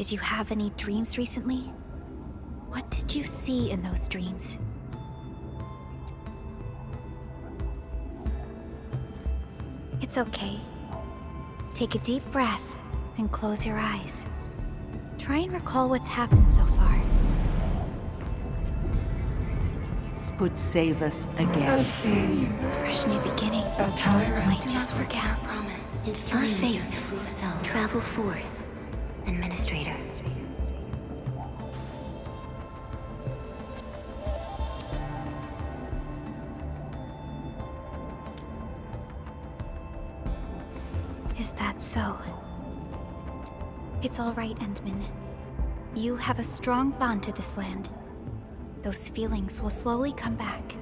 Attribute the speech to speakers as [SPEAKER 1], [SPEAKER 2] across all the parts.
[SPEAKER 1] Did you have any dreams recently? What did you see in those dreams? It's okay. Take a deep breath and close your eyes. Try and recall what's happened so far.
[SPEAKER 2] Would save us again.
[SPEAKER 1] It's a fresh new beginning.
[SPEAKER 3] A tyrant.
[SPEAKER 1] Might just forget our promise. Your faith. Travel forth. Administrator. Is that so? It's all right, Endman. You have a strong bond to this land. Those feelings will slowly come back.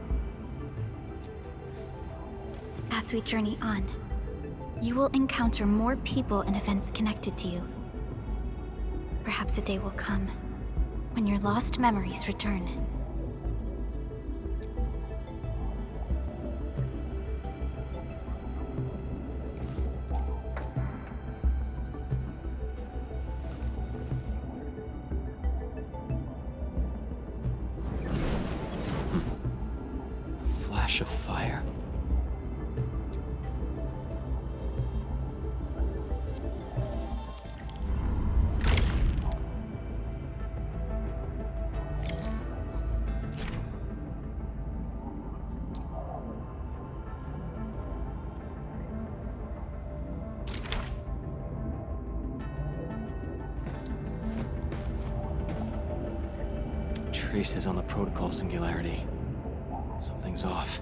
[SPEAKER 1] As we journey on, you will encounter more people and events connected to you. Perhaps a day will come when your lost memories return.
[SPEAKER 4] Flash of fire. Traces on the protocol singularity. Something's off.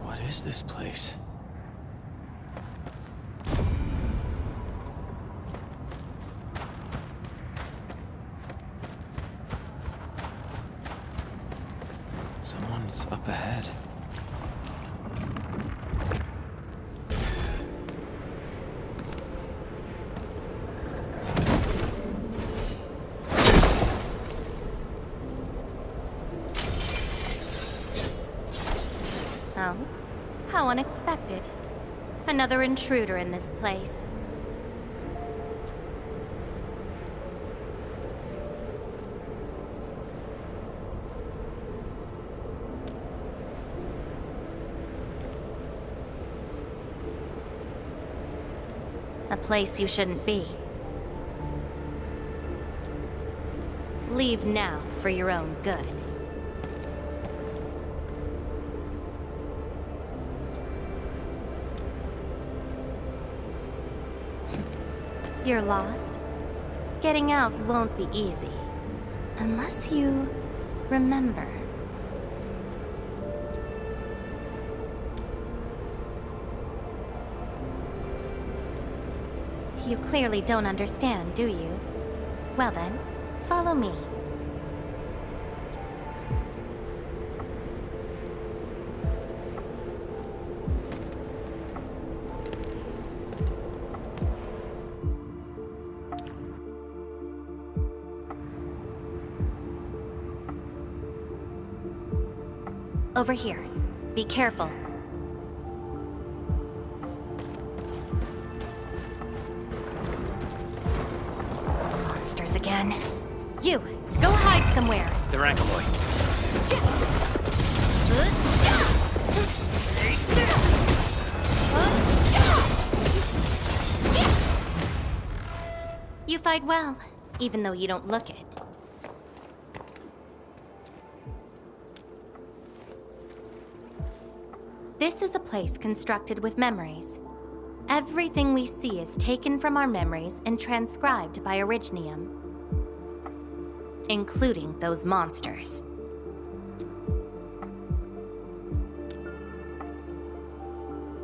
[SPEAKER 4] What is this place? Someone's up ahead.
[SPEAKER 1] Oh? How unexpected. Another intruder in this place. A place you shouldn't be. Leave now for your own good. You're lost? Getting out won't be easy. Unless you remember. You clearly don't understand, do you? Well then, follow me. Over here. Be careful. Monsters again. You! Go hide somewhere!
[SPEAKER 4] They're Anchorboy.
[SPEAKER 1] You fight well, even though you don't look it. This is a place constructed with memories.
[SPEAKER 3] Everything we see is taken from our memories and transcribed by Originium, including those monsters.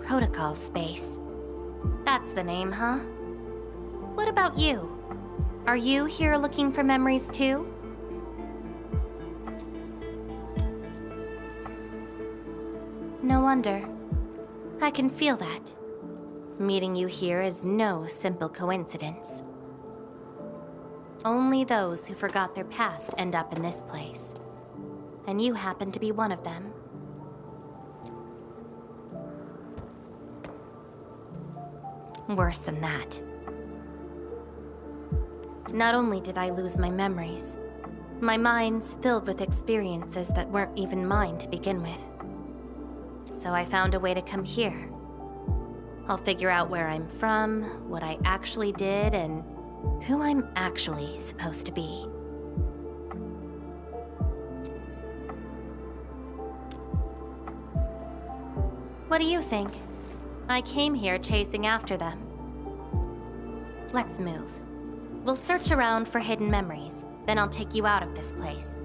[SPEAKER 3] Protocol space. That's the name, huh? What about you? Are you here looking for memories too? No wonder. I can feel that. Meeting you here is no simple coincidence. Only those who forgot their past end up in this place. And you happen to be one of them. Worse than that. Not only did I lose my memories, my mind's filled with experiences that weren't even mine to begin with. So I found a way to come here. I'll figure out where I'm from, what I actually did, and who I'm actually supposed to be. What do you think? I came here chasing after them. Let's move. We'll search around for hidden memories, then I'll take you out of this place.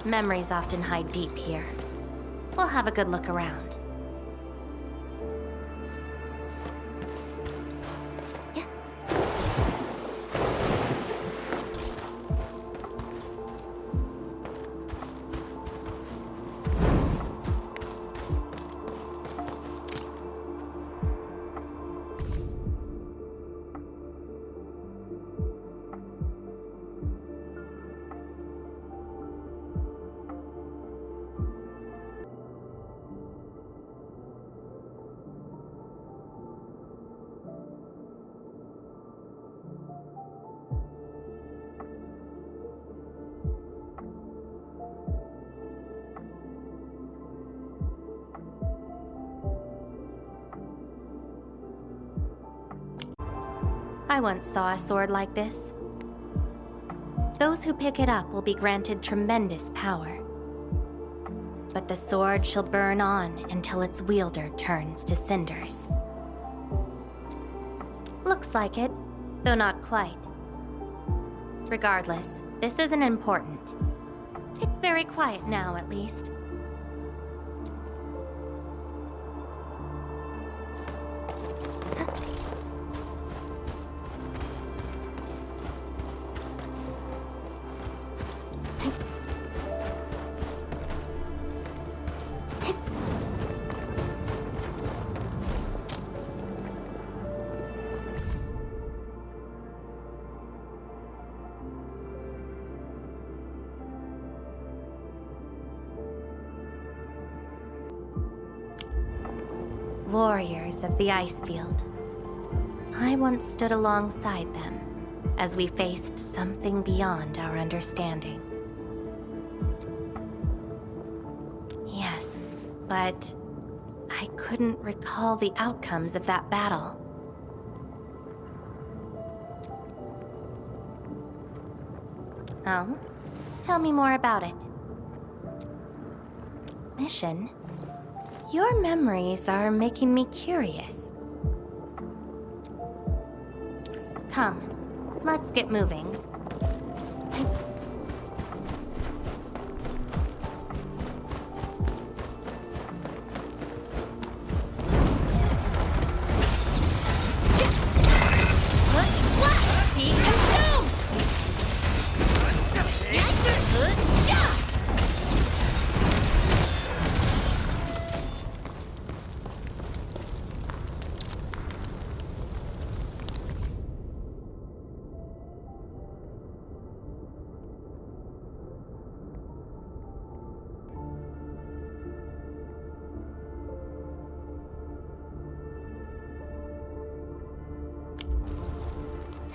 [SPEAKER 3] Memories often hide deep here. We'll have a good look around. Yeah. I once saw a sword like this. Those who pick it up will be granted tremendous power. But the sword shall burn on until its wielder turns to cinders. Looks like it, though not quite. Regardless, this isn't important. It's very quiet now, at least. Warriors of the Icefield. I once stood alongside them as we faced something beyond our understanding. Yes, but I couldn't recall the outcomes of that battle. Oh? Tell me more about it. Mission? Your memories are making me curious. Come, let's get moving.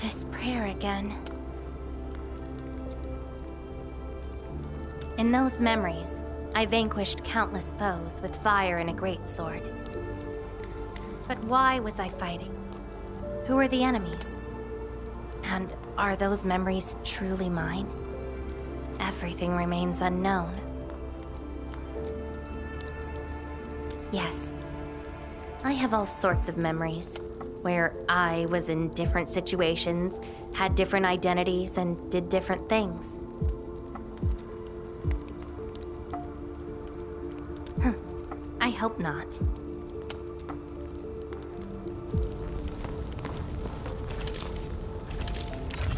[SPEAKER 3] This prayer again. In those memories, I vanquished countless foes with fire and a greatsword. But why was I fighting? Who are the enemies? And are those memories truly mine? Everything remains unknown. Yes, I have all sorts of memories, where I was in different situations, had different identities, and did different things. I hope not.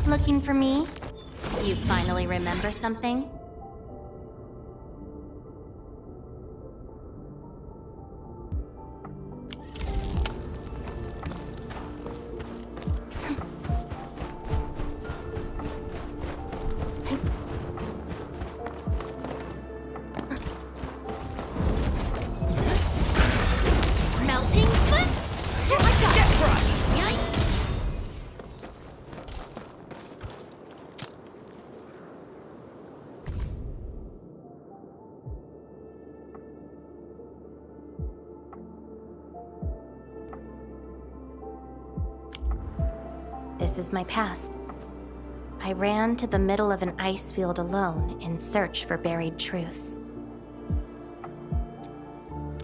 [SPEAKER 3] Looking for me? You finally remember something? This is my past. I ran to the middle of an ice field alone in search for buried truths.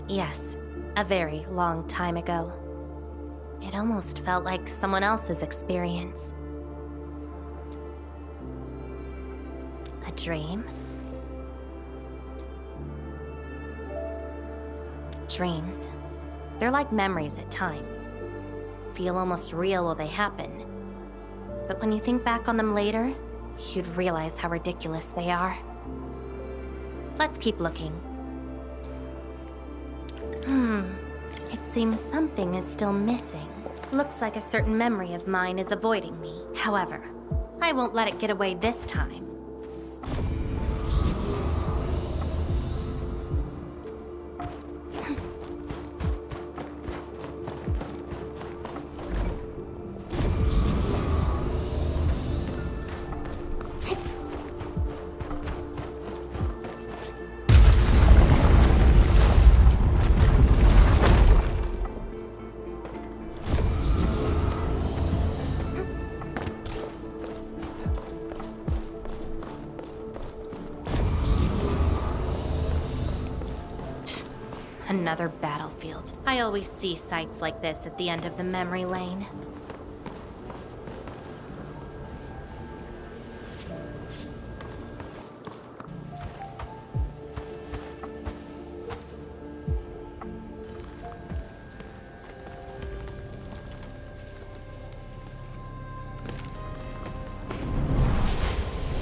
[SPEAKER 3] Yes, a very long time ago. It almost felt like someone else's experience. A dream? Dreams. They're like memories at times. Feel almost real while they happen. But when you think back on them later, you'd realize how ridiculous they are. Let's keep looking. It seems something is still missing. Looks like a certain memory of mine is avoiding me. However, I won't let it get away this time. Another battlefield. I always see sights like this at the end of the memory lane.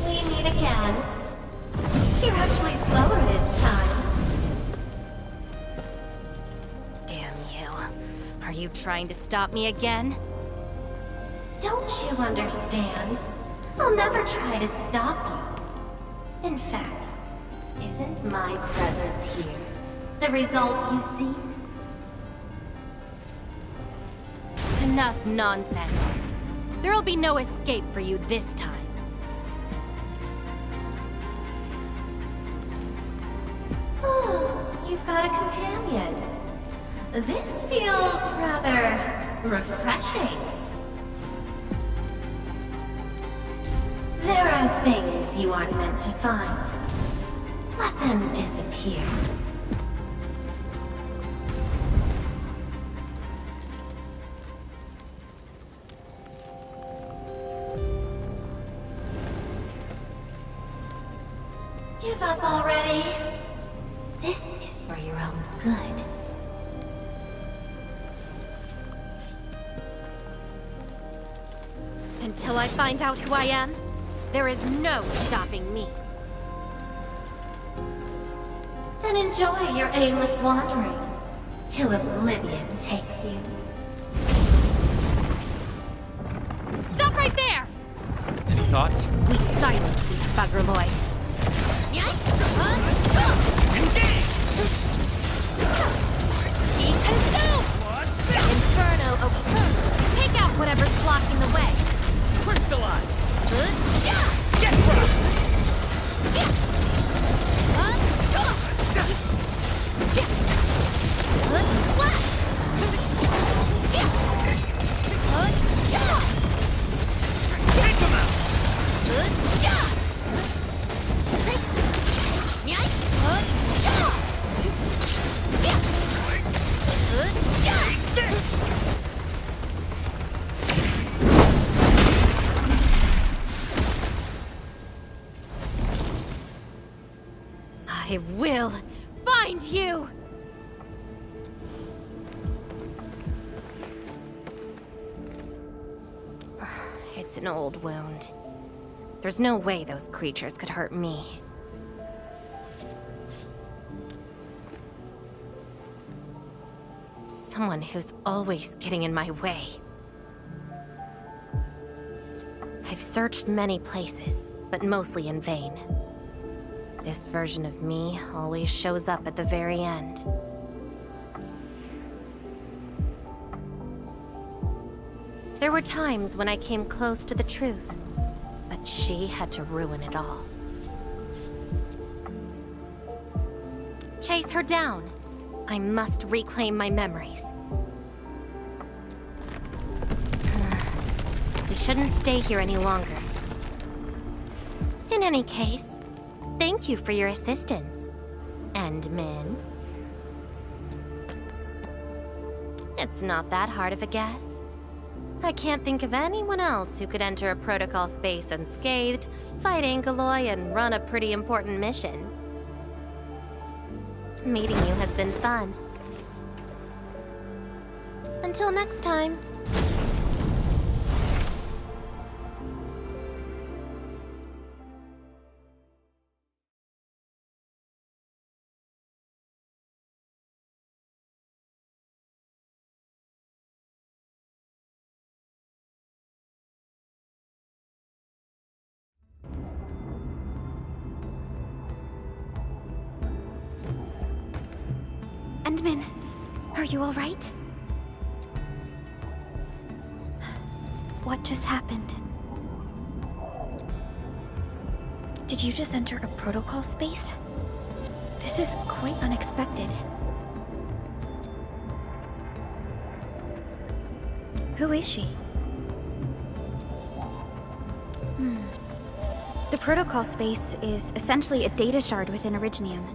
[SPEAKER 3] We meet again. You're actually slower this time. Are you trying to stop me again? Don't you understand? I'll never try to stop you. In fact, isn't my presence here the result you seek? Enough nonsense. There'll be no escape for you this time. Oh, you've got a companion. This feels rather refreshing. There are things you aren't meant to find. Let them disappear. Give up already. This is for your own good. Until I find out who I am, there is no stopping me. Then enjoy your aimless wandering, till oblivion takes you. Stop right there!
[SPEAKER 4] Any thoughts?
[SPEAKER 3] We silence these buggerloids. Be consumed! Inferno Octurno! Take out whatever's blocking the way!
[SPEAKER 5] Crystallize! Get crushed!
[SPEAKER 3] I will find you! It's an old wound. There's no way those creatures could hurt me. Someone who's always getting in my way. I've searched many places, but mostly in vain. This version of me always shows up at the very end. There were times when I came close to the truth, but she had to ruin it all. Chase her down. I must reclaim my memories. We shouldn't stay here any longer. In any case, thank you for your assistance, Endmin. It's not that hard of a guess. I can't think of anyone else who could enter a protocol space unscathed, fight Angeloi, and run a pretty important mission. Meeting you has been fun. Until next time.
[SPEAKER 1] Endmin, are you all right? What just happened? Did you just enter a protocol space? This is quite unexpected. Who is she? The protocol space is essentially a data shard within Originium.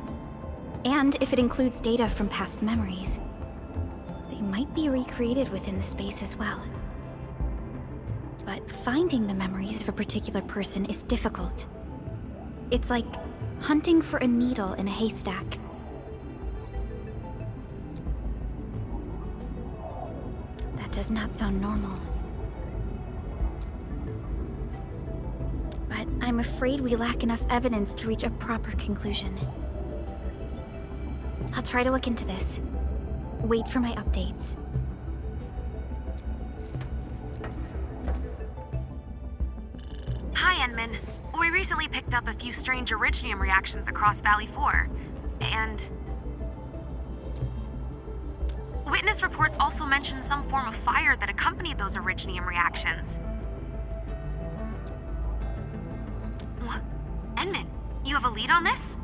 [SPEAKER 1] And if it includes data from past memories, they might be recreated within the space as well. But finding the memories of a particular person is difficult. It's like hunting for a needle in a haystack. That does not sound normal. But I'm afraid we lack enough evidence to reach a proper conclusion. I'll try to look into this. Wait for my updates.
[SPEAKER 5] Hi, Endmin. We recently picked up a few strange Originium reactions across Valley 4, and... Witness reports also mention some form of fire that accompanied those Originium reactions. Endmin, you have a lead on this?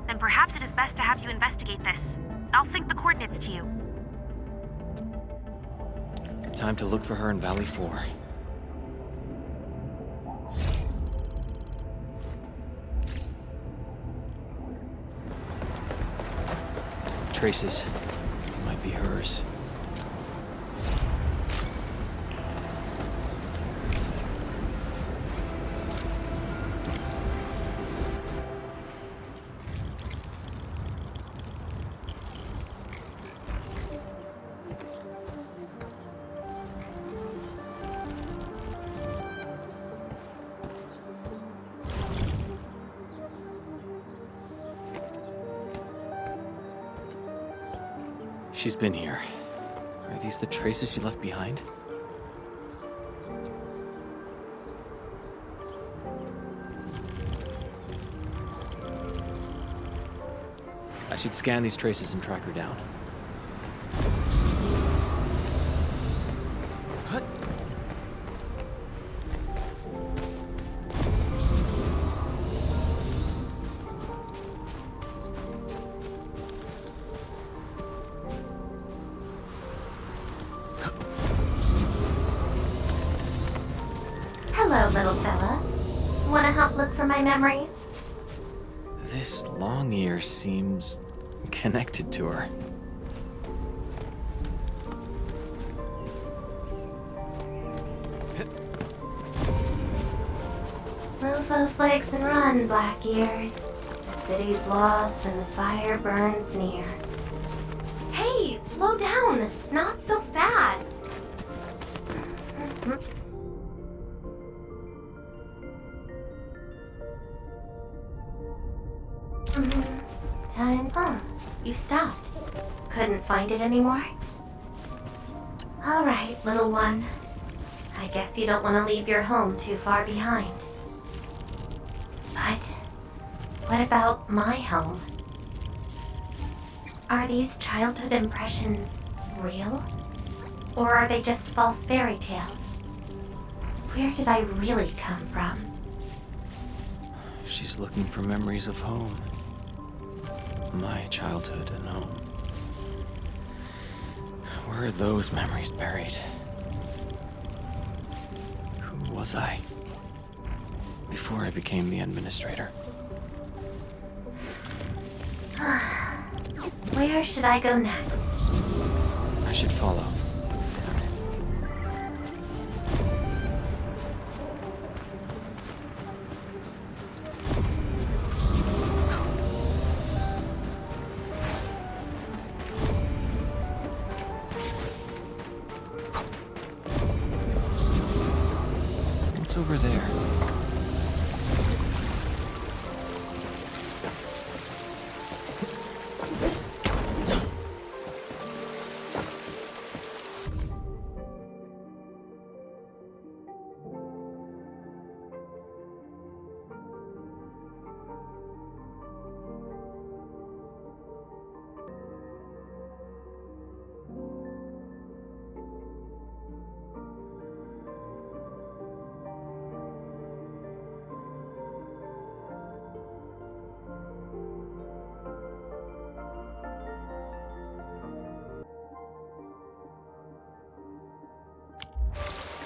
[SPEAKER 5] Then perhaps it is best to have you investigate this. I'll sync the coordinates to you.
[SPEAKER 4] Time to look for her in Valley 4. Traces. Might be hers. She's been here. Are these the traces she left behind? I should scan these traces and track her down.
[SPEAKER 3] Hello, little fella. Wanna help look for my memories?
[SPEAKER 4] This long ear seems connected to her.
[SPEAKER 3] Will Move those legs and run, Black Ears. The city's lost and the fire burns near. Hey, slow down! Not so fast! Time. Oh, you stopped. Couldn't find it anymore? Alright, little one. I guess you don't want to leave your home too far behind. But what about my home? Are these childhood impressions real? Or are they just false fairy tales? Where did I really come from?
[SPEAKER 4] She's looking for memories of home. My childhood and home. Where are those memories buried? Who was I? Before I became the administrator.
[SPEAKER 3] Where should I go next?
[SPEAKER 4] I should follow. What's over there?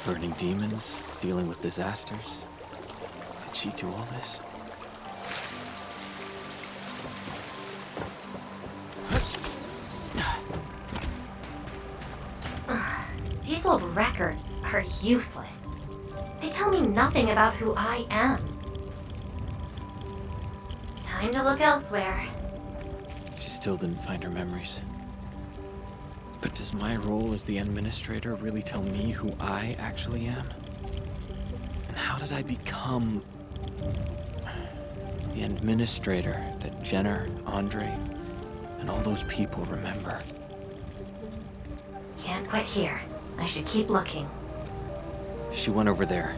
[SPEAKER 4] Burning demons, dealing with disasters. Did she do all this?
[SPEAKER 3] These old records are useless. They tell me nothing about who I am. Time to look elsewhere.
[SPEAKER 4] She still didn't find her memories. But does my role as the administrator really tell me who I actually am? And how did I become the administrator that Jenner, Andre, and all those people remember?
[SPEAKER 3] Can't quit here. I should keep looking.
[SPEAKER 4] She went over there.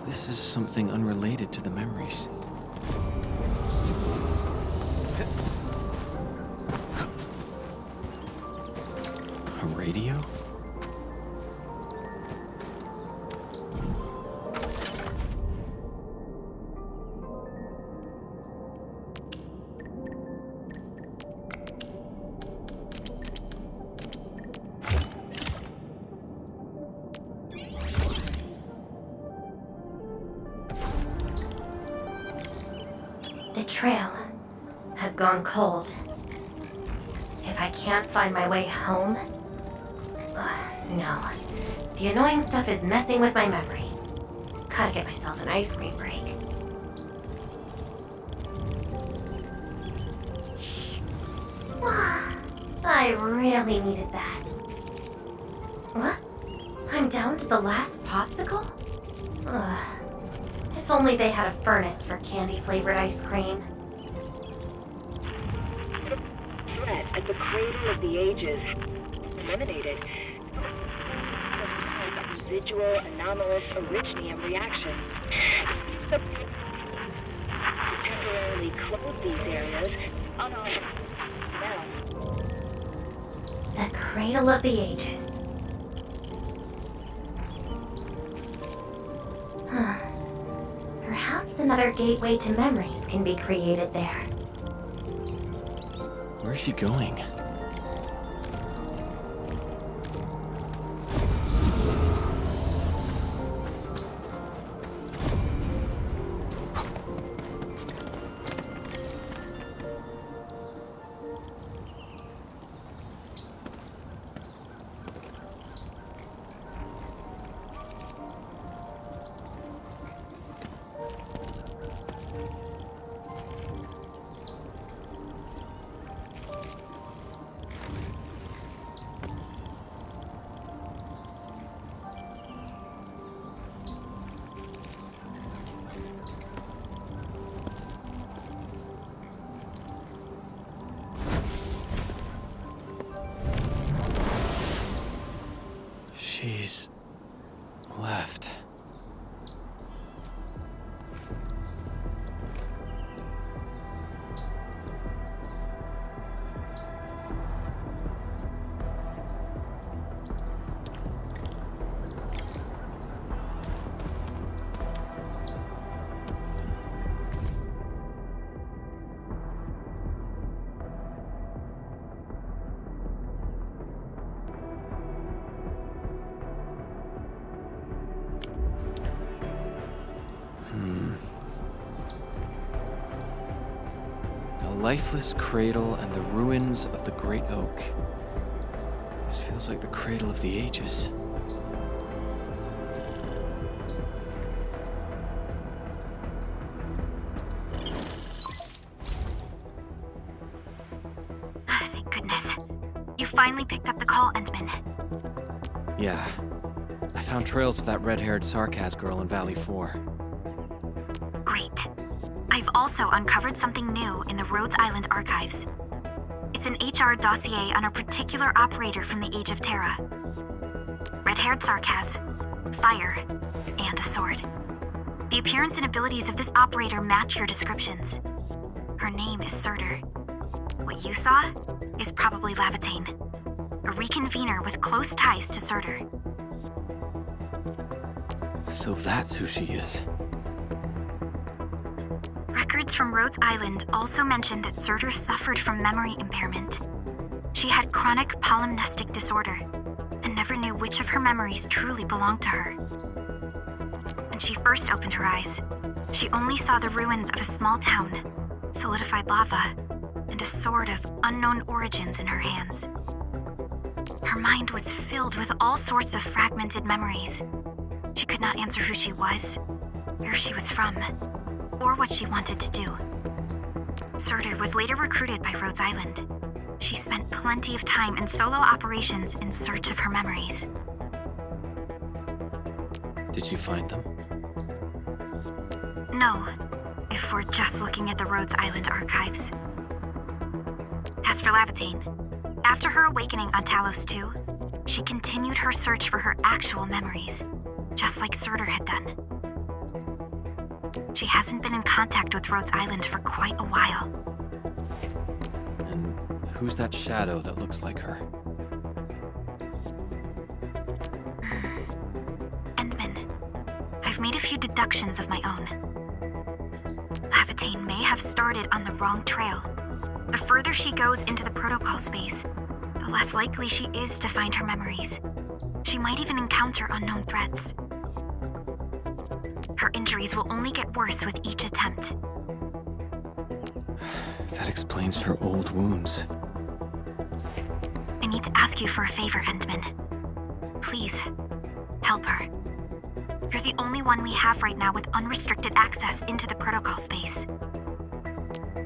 [SPEAKER 4] This is something unrelated to the memories. A radio?
[SPEAKER 3] The trail has gone cold. If I can't find my way home... no. The annoying stuff is messing with my memories. Gotta get myself an ice cream break. I really needed that. What? I'm down to the last popsicle? If only they had a furnace for candy-flavored ice cream.
[SPEAKER 6] Threat at the cradle of the ages. Eliminated. A residual anomalous originium reaction. To temporarily close these areas, unauthorized.
[SPEAKER 3] The cradle of the ages. Perhaps another gateway to memories can be created there.
[SPEAKER 4] Where's she going? She's left. Lifeless cradle and the ruins of the Great Oak. This feels like the cradle of the ages.
[SPEAKER 5] Thank goodness. You finally picked up the call, Endman.
[SPEAKER 4] Yeah. I found trails of that red-haired Sarkaz girl in Valley 4.
[SPEAKER 5] Great. I've also uncovered something new in the Rhodes Island archives. It's an HR dossier on a particular operator from the Age of Terra. Red-haired Sarkaz, fire, and a sword. The appearance and abilities of this operator match your descriptions. Her name is Surtur. What you saw is probably Lëvateyn, a reconvener with close ties to Surtur.
[SPEAKER 4] So that's who she is.
[SPEAKER 5] Records from Rhodes Island also mention that Surtur suffered from memory impairment. She had chronic polymnestic disorder and never knew which of her memories truly belonged to her. When she first opened her eyes, she only saw the ruins of a small town, solidified lava, and a sword of unknown origins in her hands. Her mind was filled with all sorts of fragmented memories. She could not answer who she was, where she was from, or what she wanted to do. Surtur was later recruited by Rhodes Island. She spent plenty of time in solo operations in search of her memories.
[SPEAKER 4] Did you find them?
[SPEAKER 5] No, if we're just looking at the Rhodes Island archives. As for Lëvateyn, after her awakening on Talos II, she continued her search for her actual memories, just like Surtur had done. She hasn't been in contact with Rhodes Island for quite a while.
[SPEAKER 4] And who's that shadow that looks like her?
[SPEAKER 5] Endman, I've made a few deductions of my own. Lëvateyn may have started on the wrong trail. The further she goes into the protocol space, the less likely she is to find her memories. She might even encounter unknown threats. Her injuries will only get worse with each attempt.
[SPEAKER 4] That explains her old wounds.
[SPEAKER 5] I need to ask you for a favor, Endman. Please, help her. You're the only one we have right now with unrestricted access into the protocol space.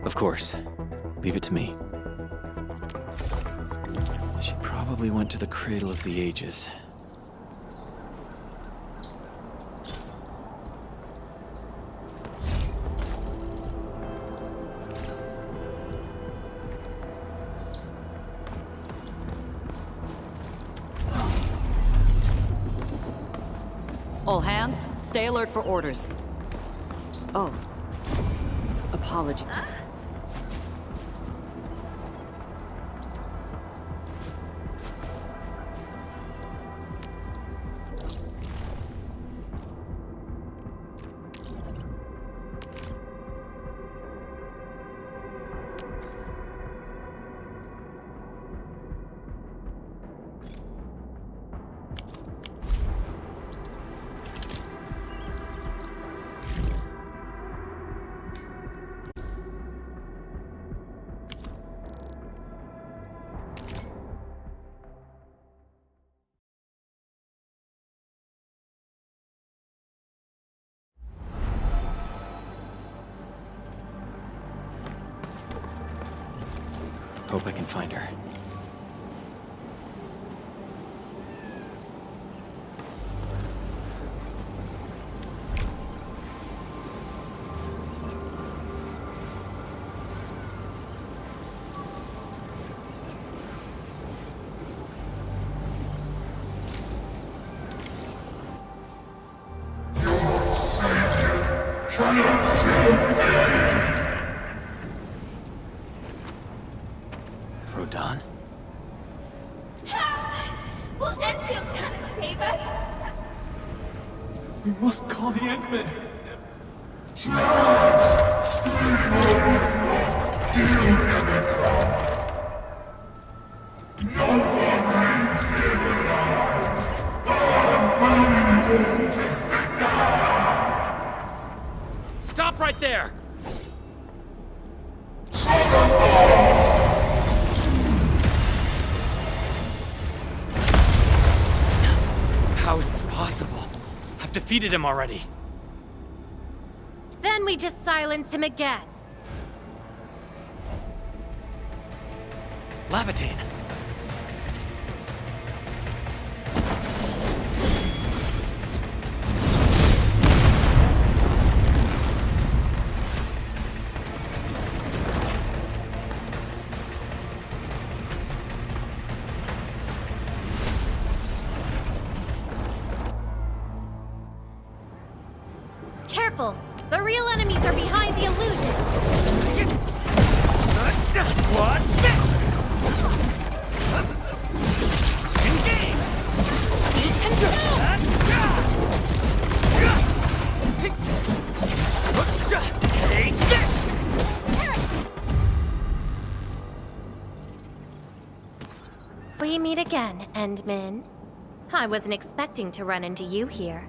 [SPEAKER 4] Of course. Leave it to me. She probably went to the Cradle of the Ages.
[SPEAKER 2] All hands, stay alert for orders. Oh. Apology.
[SPEAKER 4] Hope I can find her. Rodan?
[SPEAKER 3] Will Endfield come and save us?
[SPEAKER 4] We must call the Endmen!
[SPEAKER 7] Stop right there! How is this possible? I've defeated him already.
[SPEAKER 3] Then we just silence him again.
[SPEAKER 4] Lëvateyn!
[SPEAKER 3] Careful! The real enemies are behind the illusion!
[SPEAKER 7] What's this? Engage! Take this!
[SPEAKER 3] We meet again, Endman. I wasn't expecting to run into you here.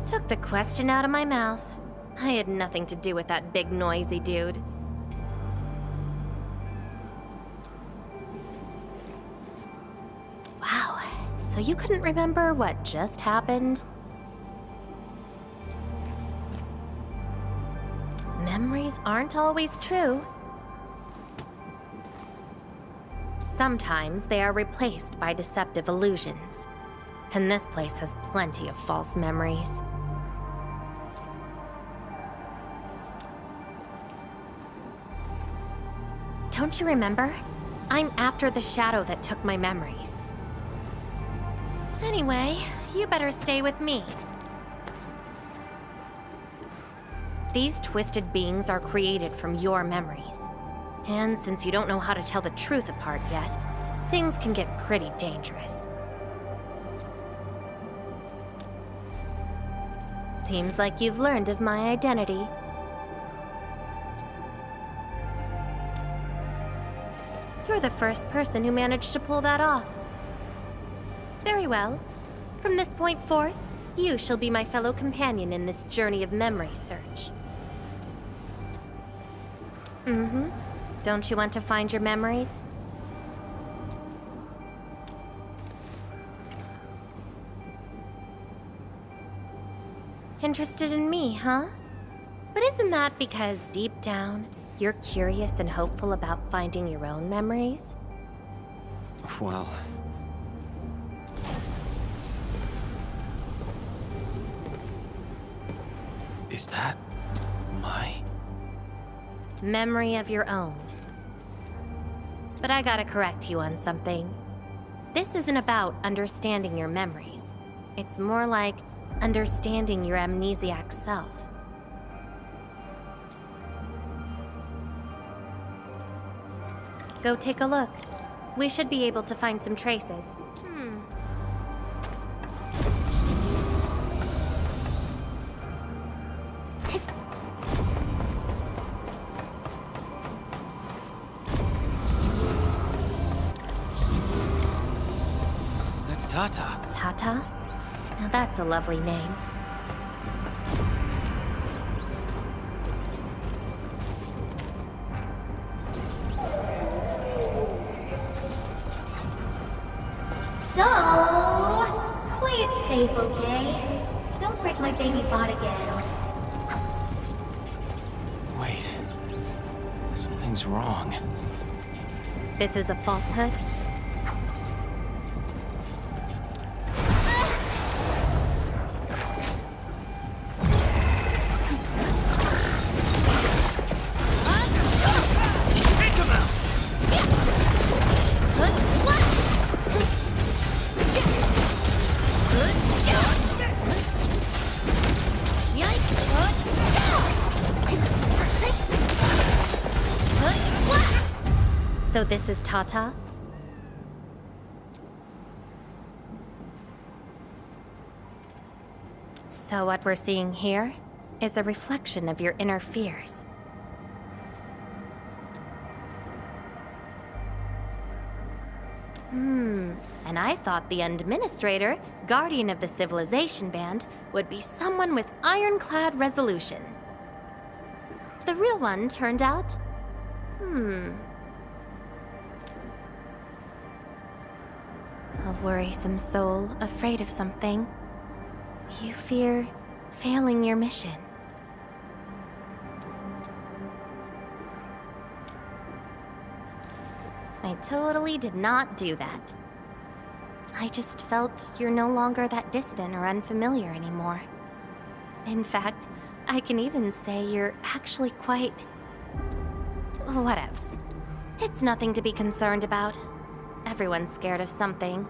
[SPEAKER 3] Took the question out of my mouth. I had nothing to do with that big noisy dude. Wow, so you couldn't remember what just happened? Memories aren't always true. Sometimes they are replaced by deceptive illusions. And this place has plenty of false memories. Don't you remember? I'm after the shadow that took my memories. Anyway, you better stay with me. These twisted beings are created from your memories. And since you don't know how to tell the truth apart yet, things can get pretty dangerous. Seems like you've learned of my identity. You're the first person who managed to pull that off. Very well. From this point forth, you shall be my fellow companion in this journey of memory search. Mm-hmm. Don't you want to find your memories? Interested in me, huh? But isn't that because deep down, you're curious and hopeful about finding your own memories?
[SPEAKER 4] Well... Is that... my...
[SPEAKER 3] Memory of your own. But I gotta correct you on something. This isn't about understanding your memories. It's more like understanding your amnesiac self. Go take a look. We should be able to find some traces.
[SPEAKER 4] That's Data.
[SPEAKER 3] Data? Now that's a lovely name.
[SPEAKER 8] So, play it safe, okay? Don't break my baby bot again.
[SPEAKER 4] Wait. Something's wrong.
[SPEAKER 3] This is a falsehood? So this is Tata? So what we're seeing here is a reflection of your inner fears. And I thought the Administrator, Guardian of the Civilization Band, would be someone with ironclad resolution. The real one turned out... A worrisome soul, afraid of something. You fear failing your mission. I totally did not do that. I just felt you're no longer that distant or unfamiliar anymore. In fact, I can even say you're actually quite... whatevs. It's nothing to be concerned about. Everyone's scared of something.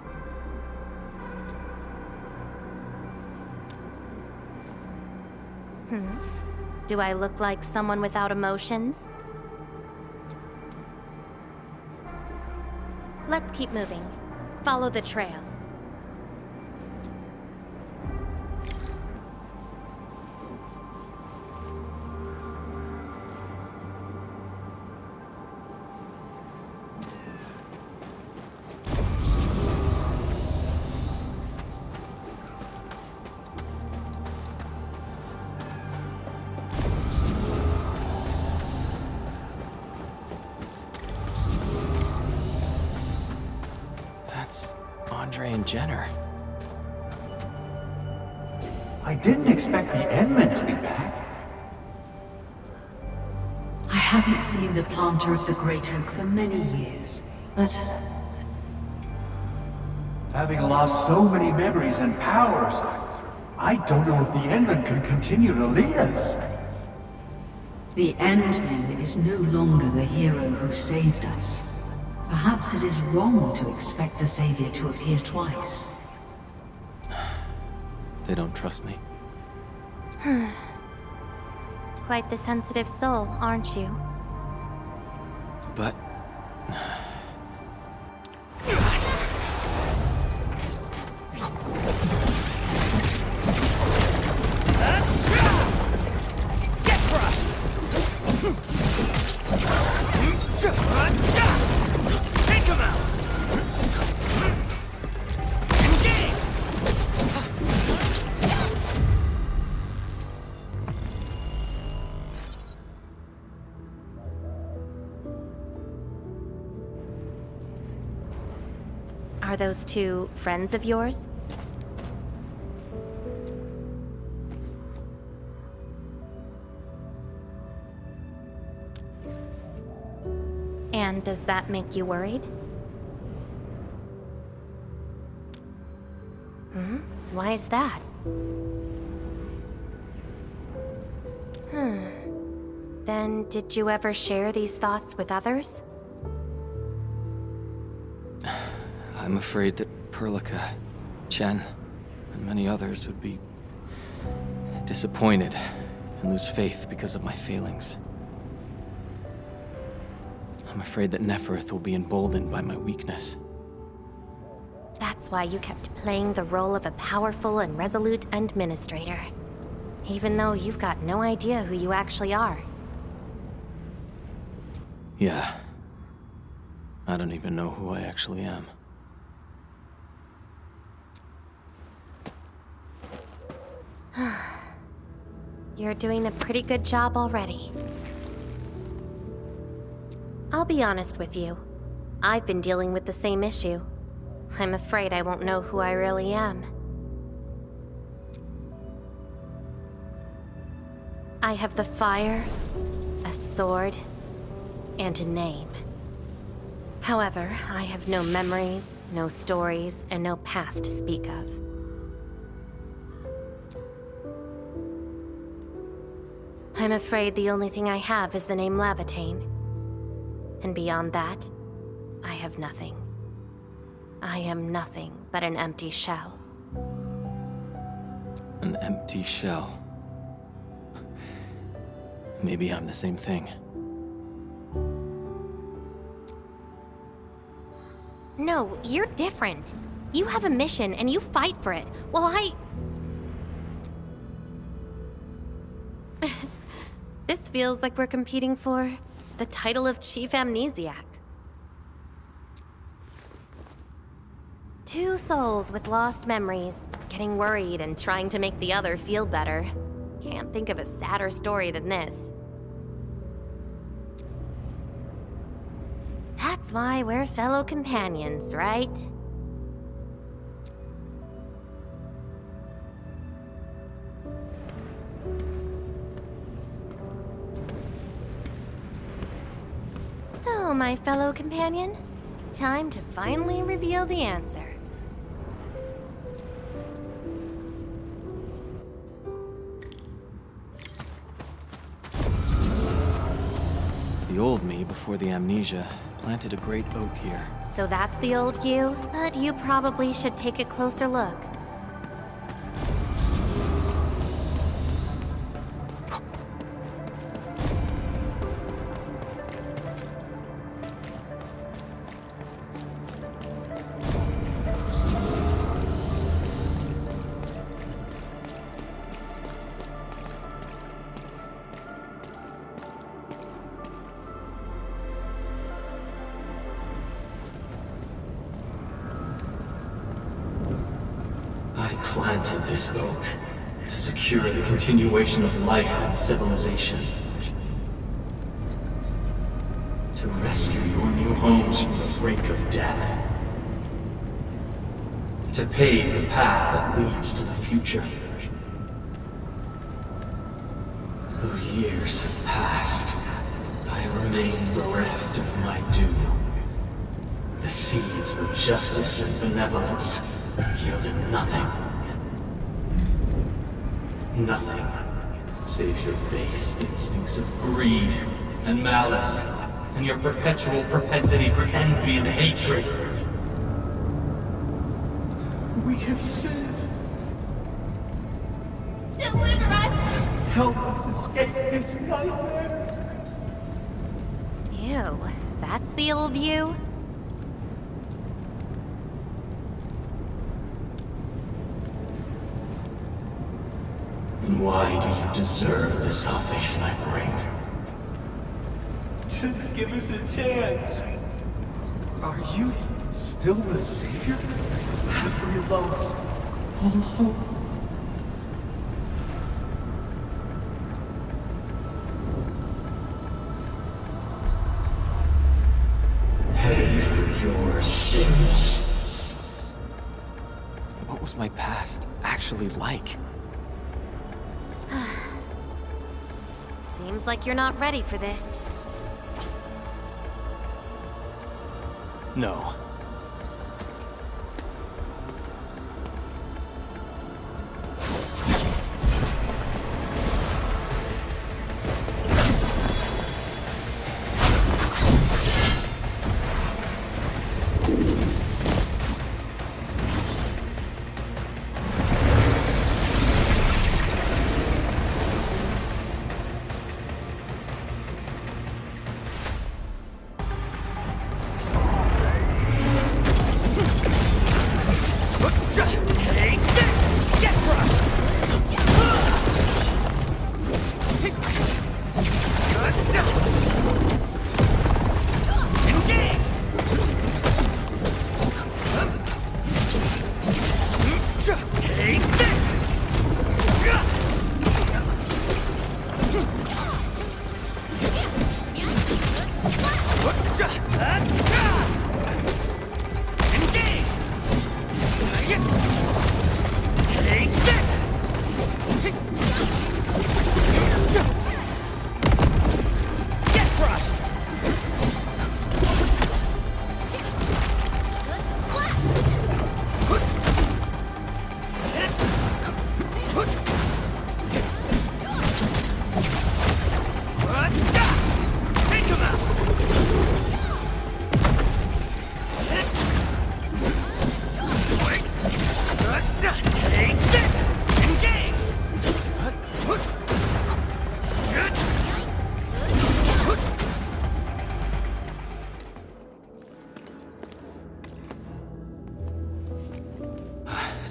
[SPEAKER 3] Do I look like someone without emotions? Let's keep moving. Follow the trail.
[SPEAKER 4] Jenner.
[SPEAKER 9] I didn't expect the Endmen to be back.
[SPEAKER 10] I haven't seen the planter of the Great Oak for many years, but...
[SPEAKER 9] Having lost so many memories and powers, I don't know if the Endmen can continue to lead us.
[SPEAKER 10] The Endman is no longer the hero who saved us. Perhaps it is wrong to expect the Savior to appear twice.
[SPEAKER 4] They don't trust me.
[SPEAKER 3] Quite the sensitive soul, aren't you?
[SPEAKER 4] But...
[SPEAKER 7] Get crushed! Take him out! Engage!
[SPEAKER 3] Are those two friends of yours? And does that make you worried? Why is that? Then did you ever share these thoughts with others?
[SPEAKER 4] I'm afraid that Perlica, Chen, and many others would be disappointed and lose faith because of my failings. I'm afraid that Nefereth will be emboldened by my weakness.
[SPEAKER 3] That's why you kept playing the role of a powerful and resolute administrator. Even though you've got no idea who you actually are.
[SPEAKER 4] Yeah. I don't even know who I actually am.
[SPEAKER 3] You're doing a pretty good job already. I'll be honest with you. I've been dealing with the same issue. I'm afraid I won't know who I really am. I have the fire, a sword, and a name. However, I have no memories, no stories, and no past to speak of. I'm afraid the only thing I have is the name Lëvateyn. And beyond that, I have nothing. I am nothing but an empty shell.
[SPEAKER 4] An empty shell. Maybe I'm the same thing.
[SPEAKER 3] No, you're different. You have a mission and you fight for it, while This feels like we're competing for the title of Chief Amnesiac. Two souls with lost memories, getting worried and trying to make the other feel better. Can't think of a sadder story than this. That's why we're fellow companions, right? So, my fellow companion, time to finally reveal the answer.
[SPEAKER 4] The old me, before the amnesia, planted a great oak here.
[SPEAKER 3] So that's the old you? But you probably should take a closer look.
[SPEAKER 4] I planted this oak to secure the continuation of life and civilization. To rescue your new homes from the brink of death. To pave the path that leads to the future. Though years have passed, I remain bereft of my due. The seeds of justice and benevolence yielded nothing. Nothing save your base instincts of greed and malice, and your perpetual propensity for envy and hatred.
[SPEAKER 9] We have sinned.
[SPEAKER 3] Deliver us!
[SPEAKER 9] Help us escape this nightmare.
[SPEAKER 3] Ew, that's the old you?
[SPEAKER 4] And why do you deserve the salvation I bring?
[SPEAKER 9] Just give us a chance. Are you still the savior? Have we lost all hope?
[SPEAKER 4] Pay for your sins. What was my past actually like?
[SPEAKER 3] Seems like you're not ready for this.
[SPEAKER 4] No.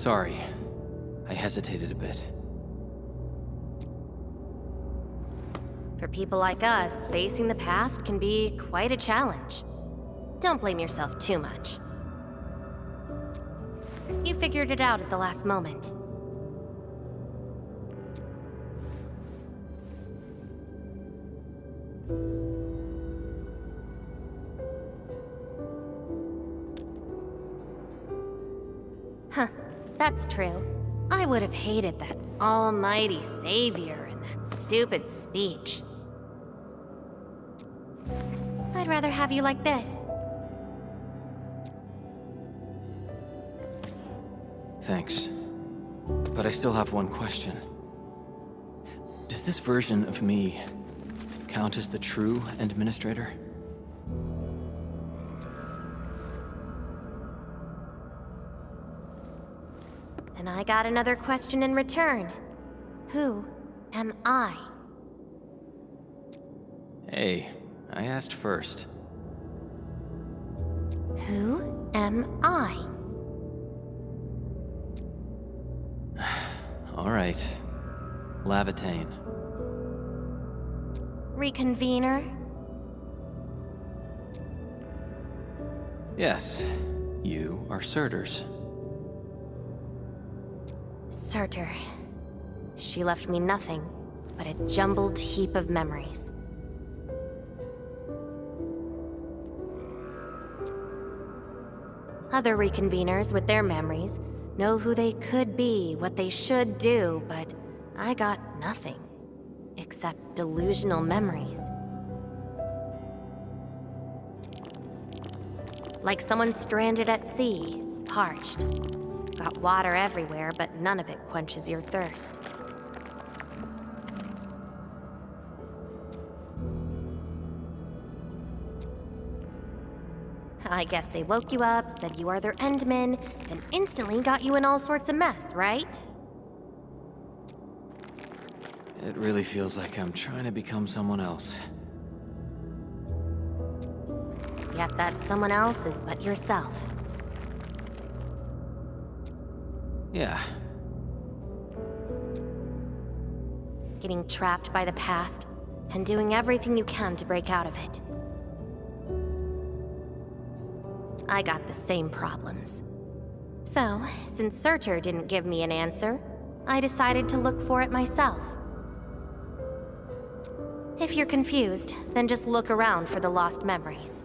[SPEAKER 4] Sorry. I hesitated a bit.
[SPEAKER 3] For people like us, facing the past can be quite a challenge. Don't blame yourself too much. You figured it out at the last moment. Huh, that's true. I would have hated that almighty savior and that stupid speech. I'd rather have you like this.
[SPEAKER 4] Thanks. But I still have one question. Does this version of me count as the true administrator?
[SPEAKER 3] And I got another question in return. Who am I?
[SPEAKER 4] Hey, I asked first.
[SPEAKER 3] Who am I?
[SPEAKER 4] All right. Lëvateyn.
[SPEAKER 3] Reconvener?
[SPEAKER 4] Yes, you are Surtur's.
[SPEAKER 3] Surtur. She left me nothing but a jumbled heap of memories. Other reconveners with their memories know who they could be, what they should do, but I got nothing except delusional memories. Like someone stranded at sea, parched. Got water everywhere, but none of it quenches your thirst. I guess they woke you up, said you are their endman, then instantly got you in all sorts of mess, right?
[SPEAKER 4] It really feels like I'm trying to become someone else.
[SPEAKER 3] Yet that someone else is but yourself.
[SPEAKER 4] Yeah.
[SPEAKER 3] Getting trapped by the past, and doing everything you can to break out of it. I got the same problems. So, since Surtur didn't give me an answer, I decided to look for it myself. If you're confused, then just look around for the lost memories.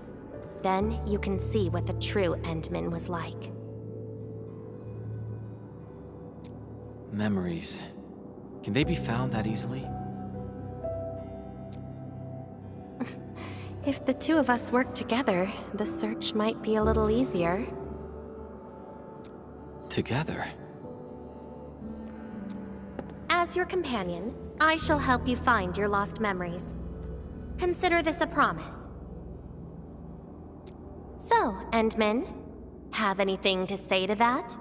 [SPEAKER 3] Then you can see what the true Endman was like.
[SPEAKER 4] Memories. Can they be found that easily?
[SPEAKER 3] If the two of us work together, the search might be a little easier.
[SPEAKER 4] Together?
[SPEAKER 3] As your companion, I shall help you find your lost memories. Consider this a promise. So, Endman, have anything to say to that?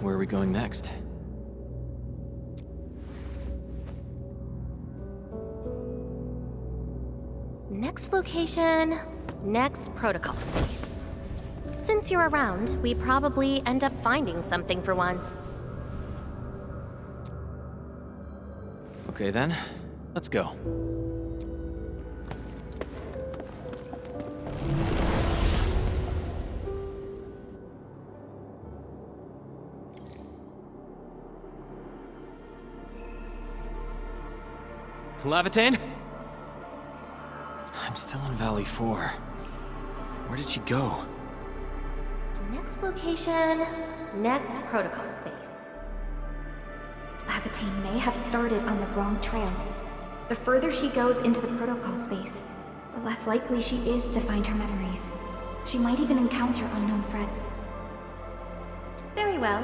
[SPEAKER 4] Where are we going next?
[SPEAKER 3] Next location, next protocol space. Since you're around, we probably end up finding something for once.
[SPEAKER 4] Okay then, let's go. Lëvateyn? I'm still in Valley 4. Where did she go?
[SPEAKER 3] Next location, next protocol space.
[SPEAKER 5] Lëvateyn may have started on the wrong trail. The further she goes into the protocol space, the less likely she is to find her memories. She might even encounter unknown threats.
[SPEAKER 3] Very well.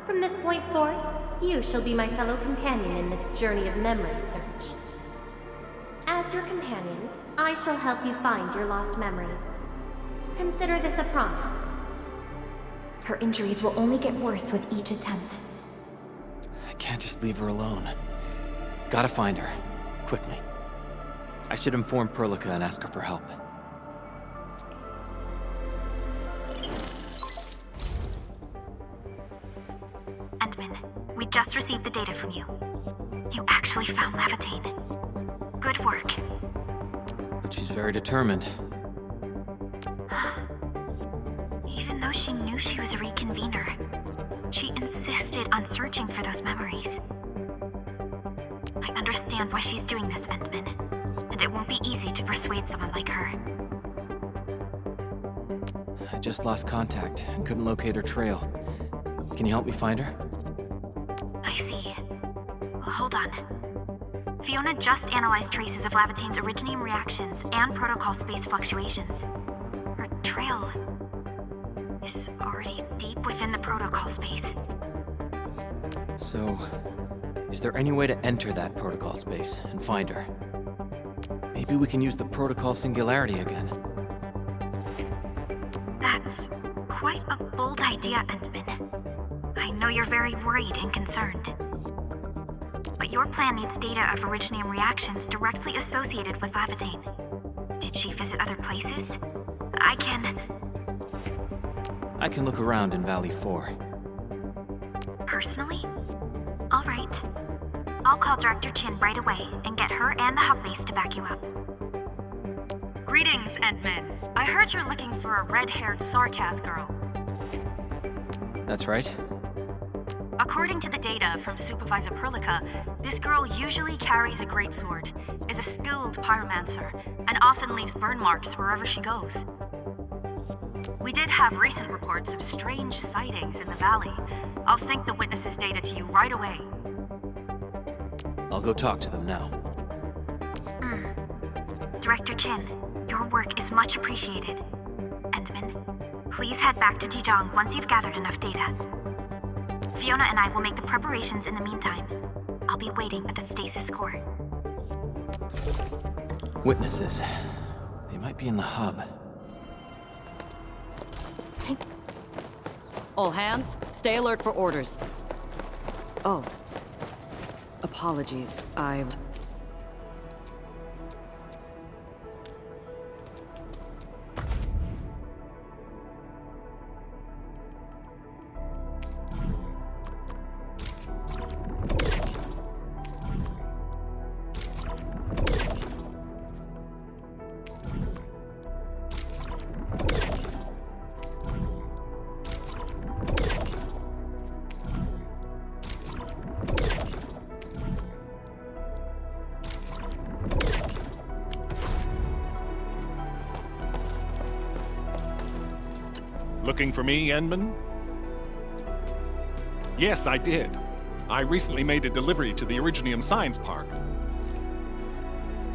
[SPEAKER 3] From this point forth, you shall be my fellow companion in this journey of memory search. As your companion, I shall help you find your lost memories. Consider this a promise.
[SPEAKER 5] Her injuries will only get worse with each attempt.
[SPEAKER 4] I can't just leave her alone. Gotta find her. Quickly. I should inform Perlica and ask her for help.
[SPEAKER 5] Endman, we just received the data from you. You actually found Lëvateyn. Good work.
[SPEAKER 4] But she's very determined.
[SPEAKER 5] Even though she knew she was a reconvener, she insisted on searching for those memories. I understand why she's doing this, Endman, and it won't be easy to persuade someone like her.
[SPEAKER 4] I just lost contact and couldn't locate her trail. Can you help me find her?
[SPEAKER 5] I see. Well, hold on. Fiona just analyzed traces of Lëvateyn's originium reactions and protocol space fluctuations. Her trail is already deep within the protocol space.
[SPEAKER 4] So, is there any way to enter that protocol space and find her? Maybe we can use the protocol singularity again.
[SPEAKER 5] That's quite a bold idea, Endman. I know you're very worried and concerned. But your plan needs data of originium reactions directly associated with Lëvateyn. Did she visit other places? I can
[SPEAKER 4] look around in Valley 4.
[SPEAKER 5] Personally? All right. I'll call Director Chin right away and get her and the hub base to back you up.
[SPEAKER 11] Greetings, Endman. I heard you're looking for a red-haired Sarkaz girl.
[SPEAKER 4] That's right.
[SPEAKER 11] According to the data from Supervisor Perlica, this girl usually carries a greatsword, is a skilled pyromancer, and often leaves burn marks wherever she goes. We did have recent reports of strange sightings in the valley. I'll sync the witnesses' data to you right away.
[SPEAKER 4] I'll go talk to them now.
[SPEAKER 5] Director Chin, your work is much appreciated. Endman, please head back to Dijong once you've gathered enough data. Fiona and I will make the preparations in the meantime. I'll be waiting at the stasis core.
[SPEAKER 4] Witnesses. They might be in the hub.
[SPEAKER 2] All hands, stay alert for orders. Oh. Apologies,
[SPEAKER 12] Looking for me, Endman? Yes, I did. I recently made a delivery to the Originium Science Park.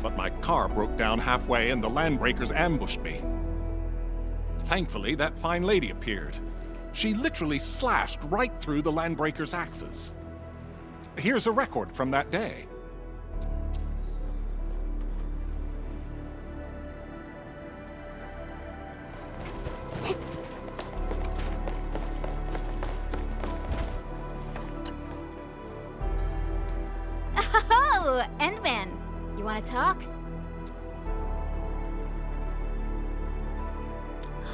[SPEAKER 12] But my car broke down halfway and the landbreakers ambushed me. Thankfully, that fine lady appeared. She literally slashed right through the landbreakers' axes. Here's a record from that day.
[SPEAKER 1] Oh, Endman. You want to talk?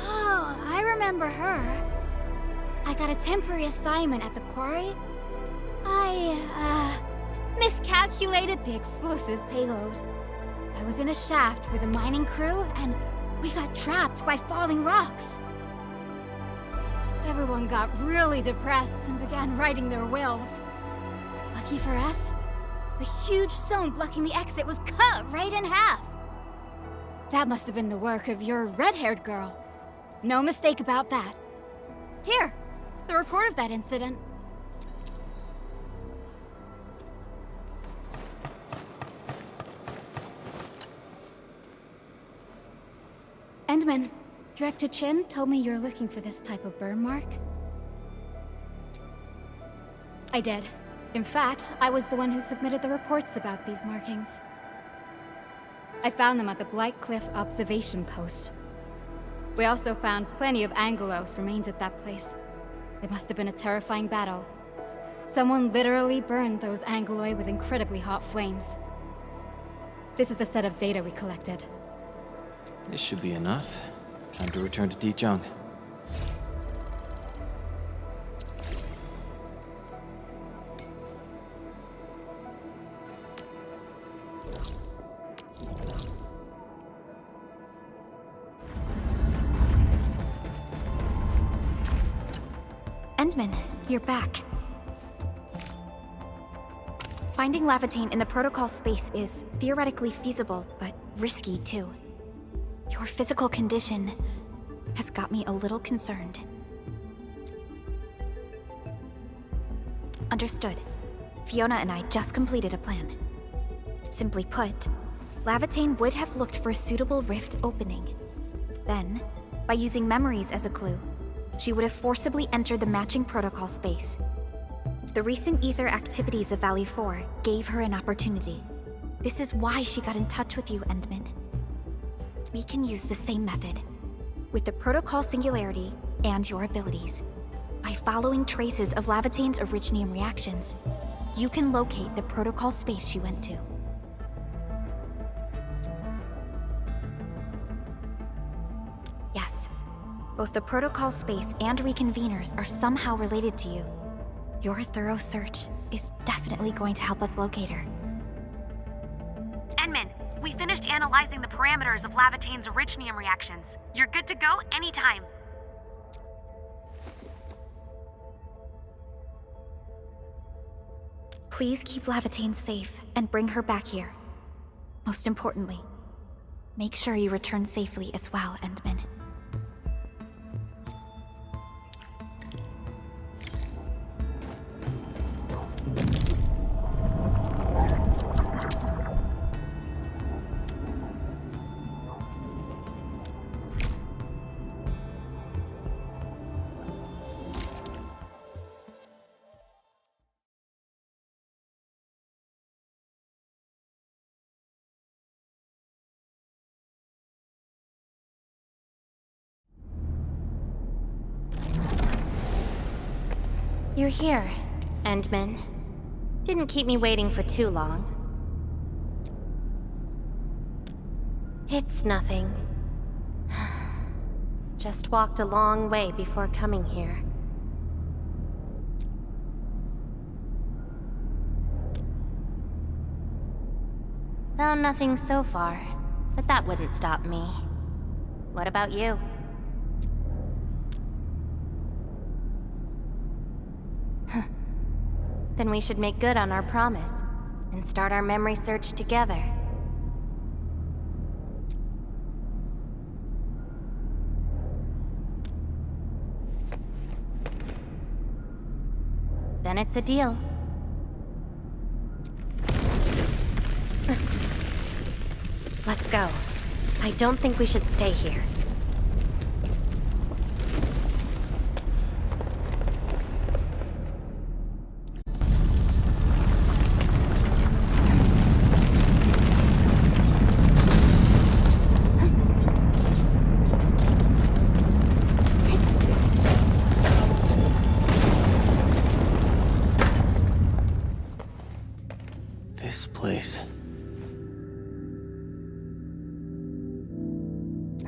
[SPEAKER 1] Oh, I remember her. I got a temporary assignment at the quarry. I, miscalculated the explosive payload. I was in a shaft with a mining crew, and we got trapped by falling rocks. Everyone got really depressed and began writing their wills. Lucky for us, the huge stone blocking the exit was cut right in half. That must have been the work of your red-haired girl. No mistake about that. Here, the report of that incident. Endman, Director Chin told me you're looking for this type of burn mark. I did. In fact, I was the one who submitted the reports about these markings. I found them at the Blight Cliff observation post. We also found plenty of Angelos remains at that place. It must have been a terrifying battle. Someone literally burned those Angeloi with incredibly hot flames. This is the set of data we collected.
[SPEAKER 4] This should be enough. Time to return to Dijong.
[SPEAKER 5] Endman, you're back. Finding Lëvateyn in the protocol space is theoretically feasible, but risky too. Your physical condition has got me a little concerned. Understood. Fiona and I just completed a plan. Simply put, Lëvateyn would have looked for a suitable rift opening. Then, by using memories as a clue, she would have forcibly entered the matching protocol space. The recent ether activities of Valley 4 gave her an opportunity. This is why she got in touch with you, Endman. We can use the same method, with the protocol singularity and your abilities. By following traces of Lëvateyn's originium reactions, you can locate the protocol space she went to. Yes, both the protocol space and reconveners are somehow related to you. Your thorough search is definitely going to help us locate her.
[SPEAKER 11] Endman, we finished analyzing the parameters of Lëvatayn's originium reactions. You're good to go anytime.
[SPEAKER 5] Please keep Lëvatayn safe and bring her back here. Most importantly, make sure you return safely as well, Endman. You're here, Endman. Didn't keep me waiting for too long. It's nothing. Just walked a long way before coming here. Found nothing so far, but that wouldn't stop me. What about you? Then we should make good on our promise and start our memory search together. Then it's a deal. Let's go. I don't think we should stay here.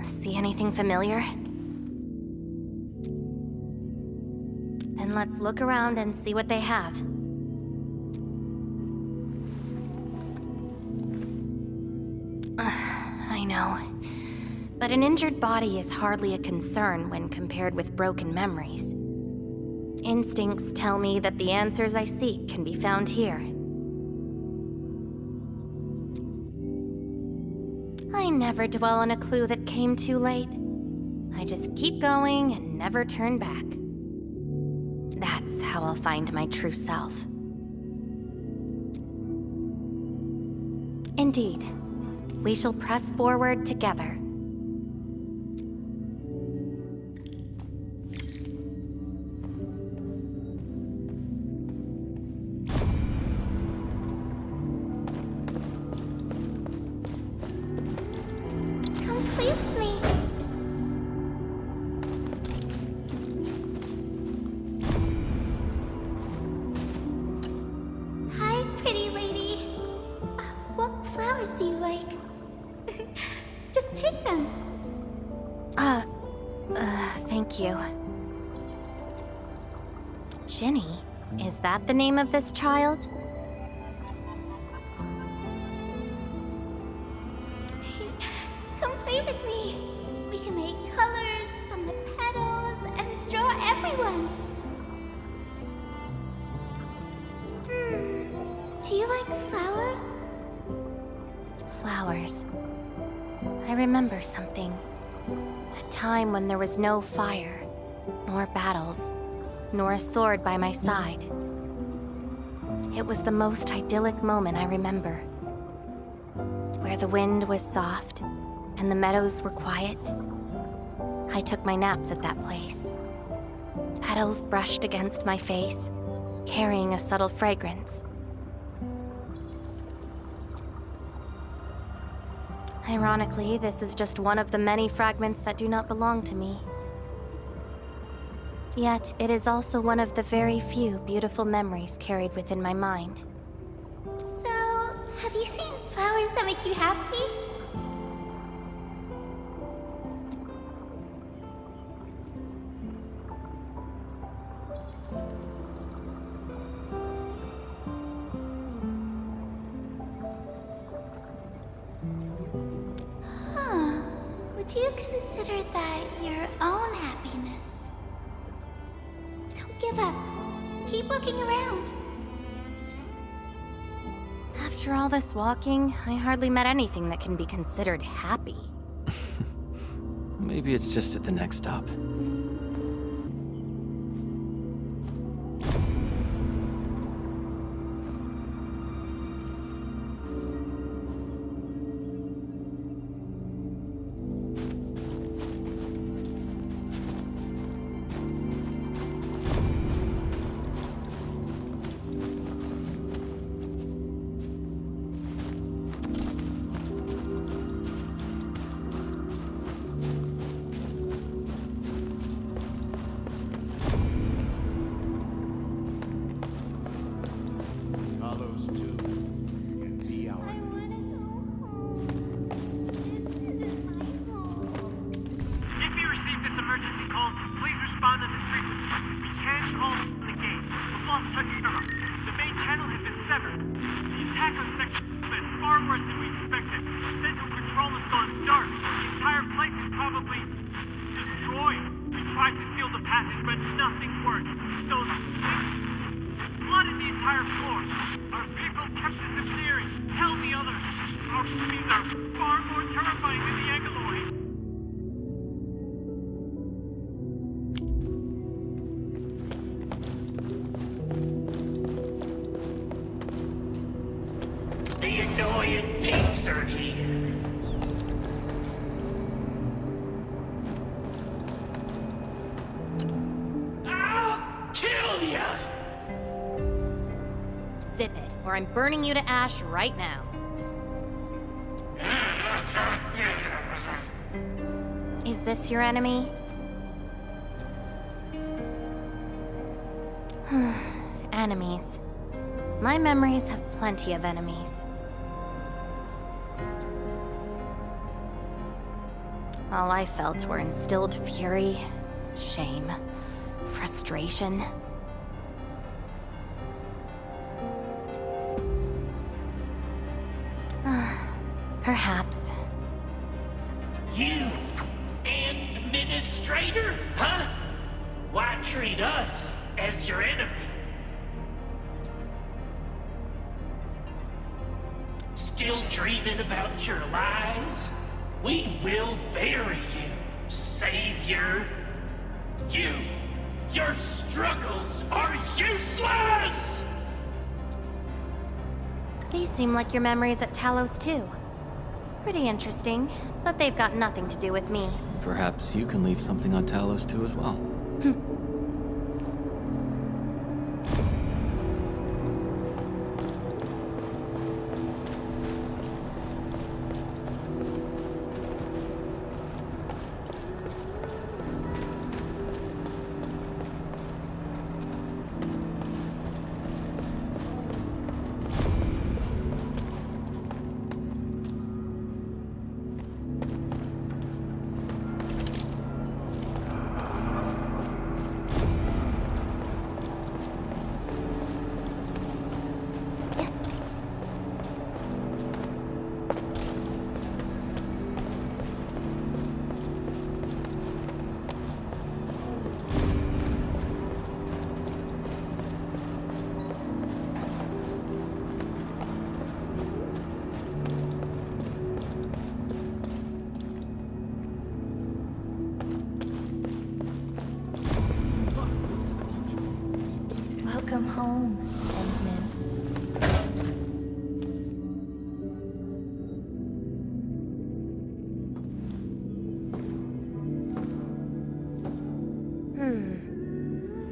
[SPEAKER 5] See anything familiar? Then let's look around and see what they have. I know. But an injured body is hardly a concern when compared with broken memories. Instincts tell me that the answers I seek can be found here. I never dwell on a clue that came too late. I just keep going and never turn back. That's how I'll find my true self. Indeed, we shall press forward together.
[SPEAKER 8] Hi, pretty lady. What flowers do you like?
[SPEAKER 1] Just take them.
[SPEAKER 3] Thank you. Ginny, is that the name of this child?
[SPEAKER 1] Come play with me. We can make colors from the petals and draw everyone. Do you like flowers?
[SPEAKER 3] Flowers. I remember something. A time when there was no fire, nor battles, nor a sword by my side. It was the most idyllic moment I remember. Where the wind was soft, and the meadows were quiet. I took my naps at that place. Petals brushed against my face, carrying a subtle fragrance. Ironically, this is just one of the many fragments that do not belong to me. Yet, it is also one of the very few beautiful memories carried within my mind.
[SPEAKER 1] So, have you seen flowers that make you happy? Would you consider that your own happiness? Don't give up. Keep looking around.
[SPEAKER 3] After all this walking, I hardly met anything that can be considered happy.
[SPEAKER 4] Maybe it's just at the next stop.
[SPEAKER 9] Talos II can be our
[SPEAKER 13] If you receive this emergency call, please respond to this frequency. We can't call from the gate. We've lost touch with them. The main channel has been severed. The attack on Section is far worse than we expected. Central control has gone dark. The entire place is probably destroyed. We tried to seal the passage, but nothing worked. Those flooded the entire floor. Our people kept disappearing. Tell the others. Our enemies are far more terrifying than the Angaloid.
[SPEAKER 14] The annoying peeps are here. I'll kill ya!
[SPEAKER 3] Zip it, or I'm burning you to ash right now. Is this your enemy? Enemies. My memories have plenty of enemies. All I felt were instilled fury, shame, frustration. Perhaps.
[SPEAKER 14] You, administrator, huh? Why treat us as your enemy? Still dreaming about your lies? We will bury you, savior. Your struggles are useless!
[SPEAKER 3] These seem like your memories at Talos II. Pretty interesting, but they've got nothing to do with me.
[SPEAKER 4] Perhaps you can leave something on Talos II as well.
[SPEAKER 3] home, Endman.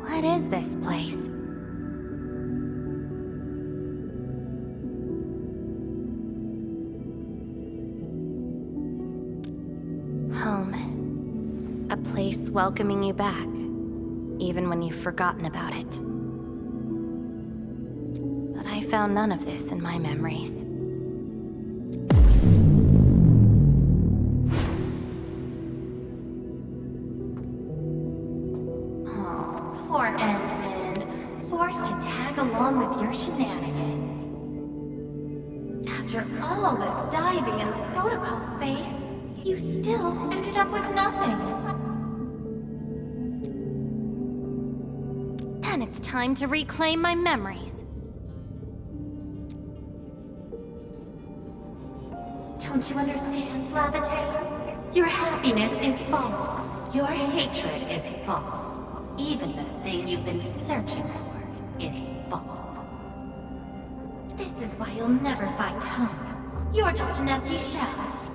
[SPEAKER 3] What is this place? Home. A place welcoming you back, even when you've forgotten about it. But I found none of this in my memories. Oh, poor Endman, forced to tag along with your shenanigans. After all this diving in the protocol space, you still ended up with nothing. And it's time to reclaim my memories. Don't you understand, Lëvateyn? Your happiness is false. Your hatred is false. Even the thing you've been searching for is false. This is why you'll never find home. You're just an empty shell.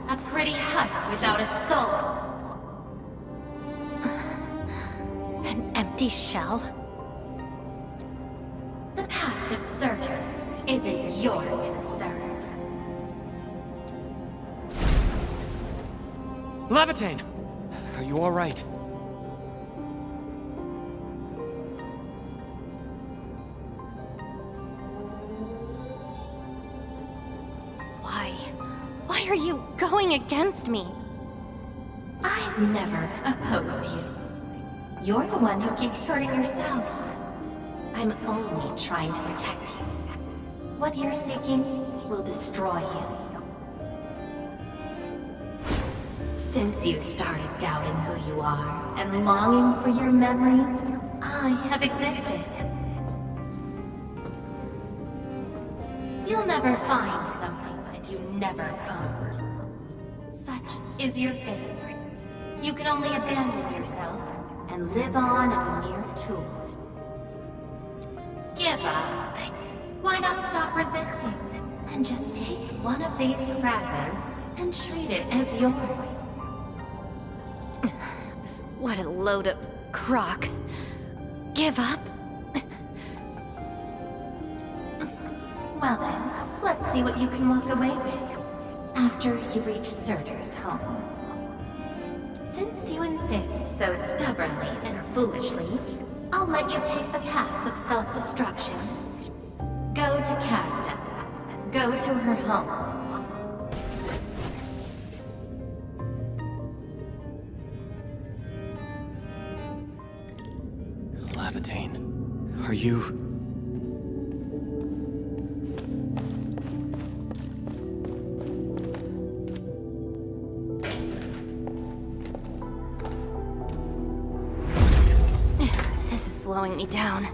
[SPEAKER 3] A pretty husk without a soul. An empty shell? The past of Surtur isn't your concern.
[SPEAKER 7] Lëvateyn! Are you alright?
[SPEAKER 3] Why are you going against me? I've never opposed you. You're the one who keeps hurting yourself. I'm only trying to protect you. What you're seeking will destroy you. Since you started doubting who you are and longing for your memories, I have existed. You'll never find something you never owned. Such is your fate. You can only abandon yourself and live on as a mere tool. Give up. Why not stop resisting and just take one of these fragments and treat it as yours? What a load of crock. Give up? Well then, let's see what you can walk away with after you reach Surtur's home. Since you insist so stubbornly and foolishly, I'll let you take the path of self-destruction. Go to Casda. Go to her home.
[SPEAKER 4] Lëvateyn, are you...
[SPEAKER 3] Slowing me down.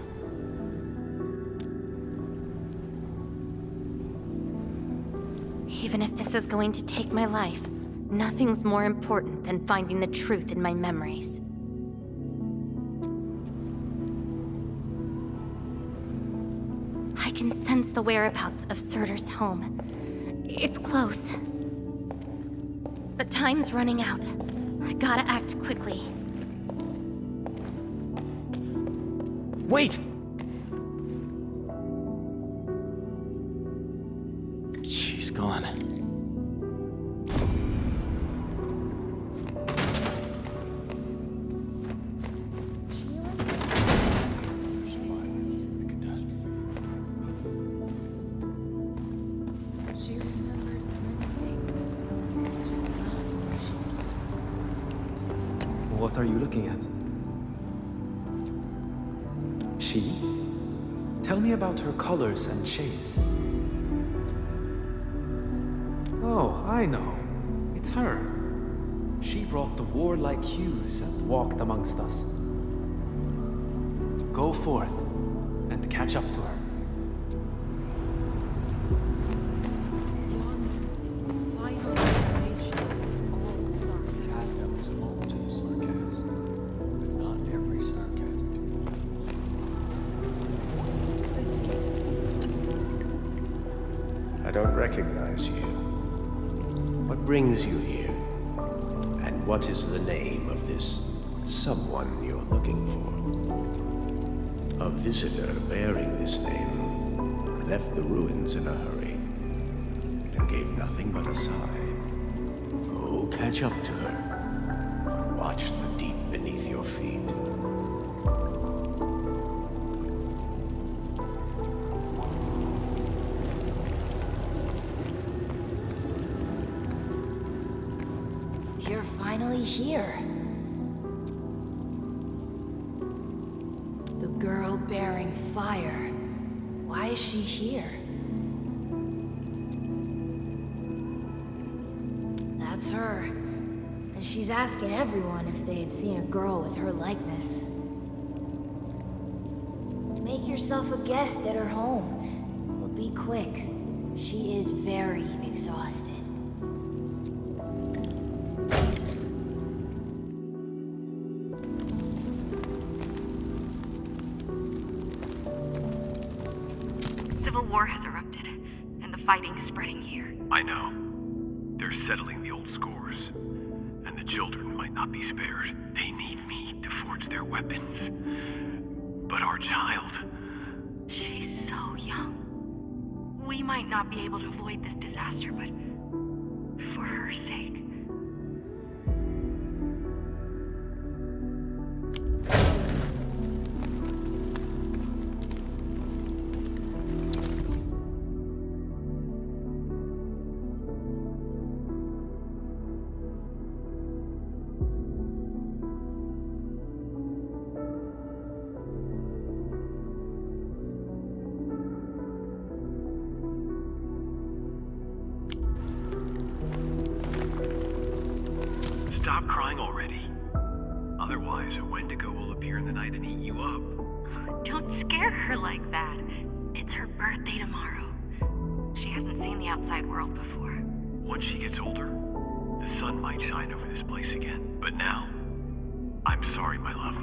[SPEAKER 3] Even if this is going to take my life, nothing's more important than finding the truth in my memories. I can sense the whereabouts of Surtur's home. It's close. But time's running out. I gotta act quickly.
[SPEAKER 7] Wait!
[SPEAKER 4] She's gone.
[SPEAKER 15] What are you looking at? She? Tell me about her colors and shades. Oh, I know. It's her. She brought the warlike hues and walked amongst us. Go forth and catch up to her.
[SPEAKER 16] I don't recognize you. What brings you here? And what is the name of this someone you're looking for? A visitor bearing this name left the ruins in a hurry and gave nothing but a sigh. Go catch up to her and watch the deep beneath your feet.
[SPEAKER 8] You're finally here. The girl bearing fire. Why is she here? That's her. And she's asking everyone if they had seen a girl with her likeness. Make yourself a guest at her home. But be quick. She is very exhausted.
[SPEAKER 11] Civil war has erupted, and the fighting's spreading here.
[SPEAKER 17] I know. They're settling the old scores, and the children might not be spared. They need me to forge their weapons. But our child...
[SPEAKER 11] She's so young. We might not be able to avoid this disaster, but for her sake...
[SPEAKER 17] Stop crying already. Otherwise, a Wendigo will appear in the night and eat you up.
[SPEAKER 11] Don't scare her like that. It's her birthday tomorrow. She hasn't seen the outside world before.
[SPEAKER 17] Once she gets older, the sun might shine over this place again. But now, I'm sorry, my love.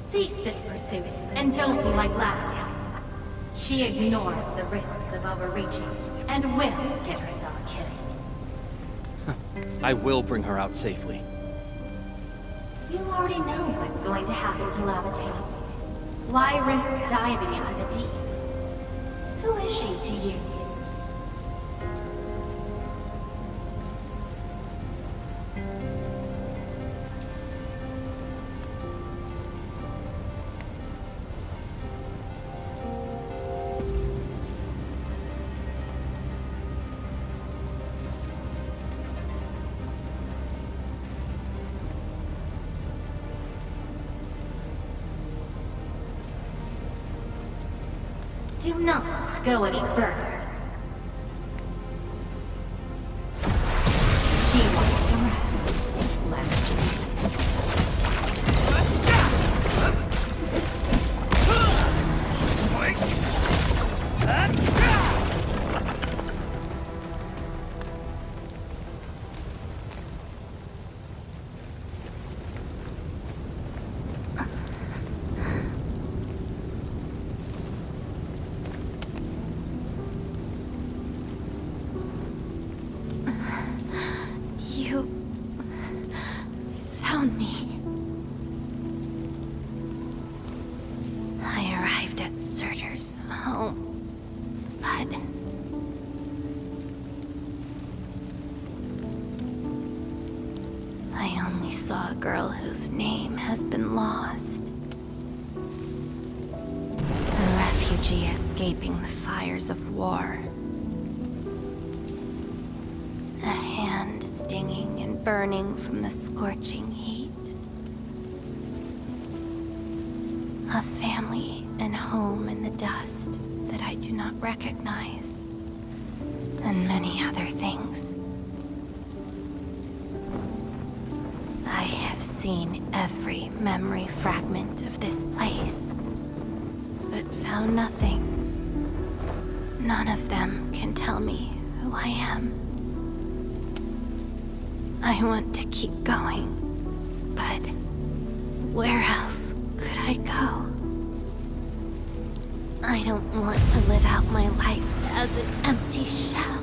[SPEAKER 3] Cease this pursuit, and don't be like Lavatin. She ignores the risks of overreaching, and will get herself killed.
[SPEAKER 4] I will bring her out safely.
[SPEAKER 3] You already know what's going to happen to Lavatin. Why risk diving into the deep? Who is she to you? Do not go any further. She wants to rest. Let's see. Saw a girl whose name has been lost. A refugee escaping the fires of war. A hand stinging and burning from the scorching heat. A family and home in the dust that I do not recognize. And many other things. I have seen every memory fragment of this place, but found nothing. None of them can tell me who I am. I want to keep going, but where else could I I don't want to live out my life as an empty shell.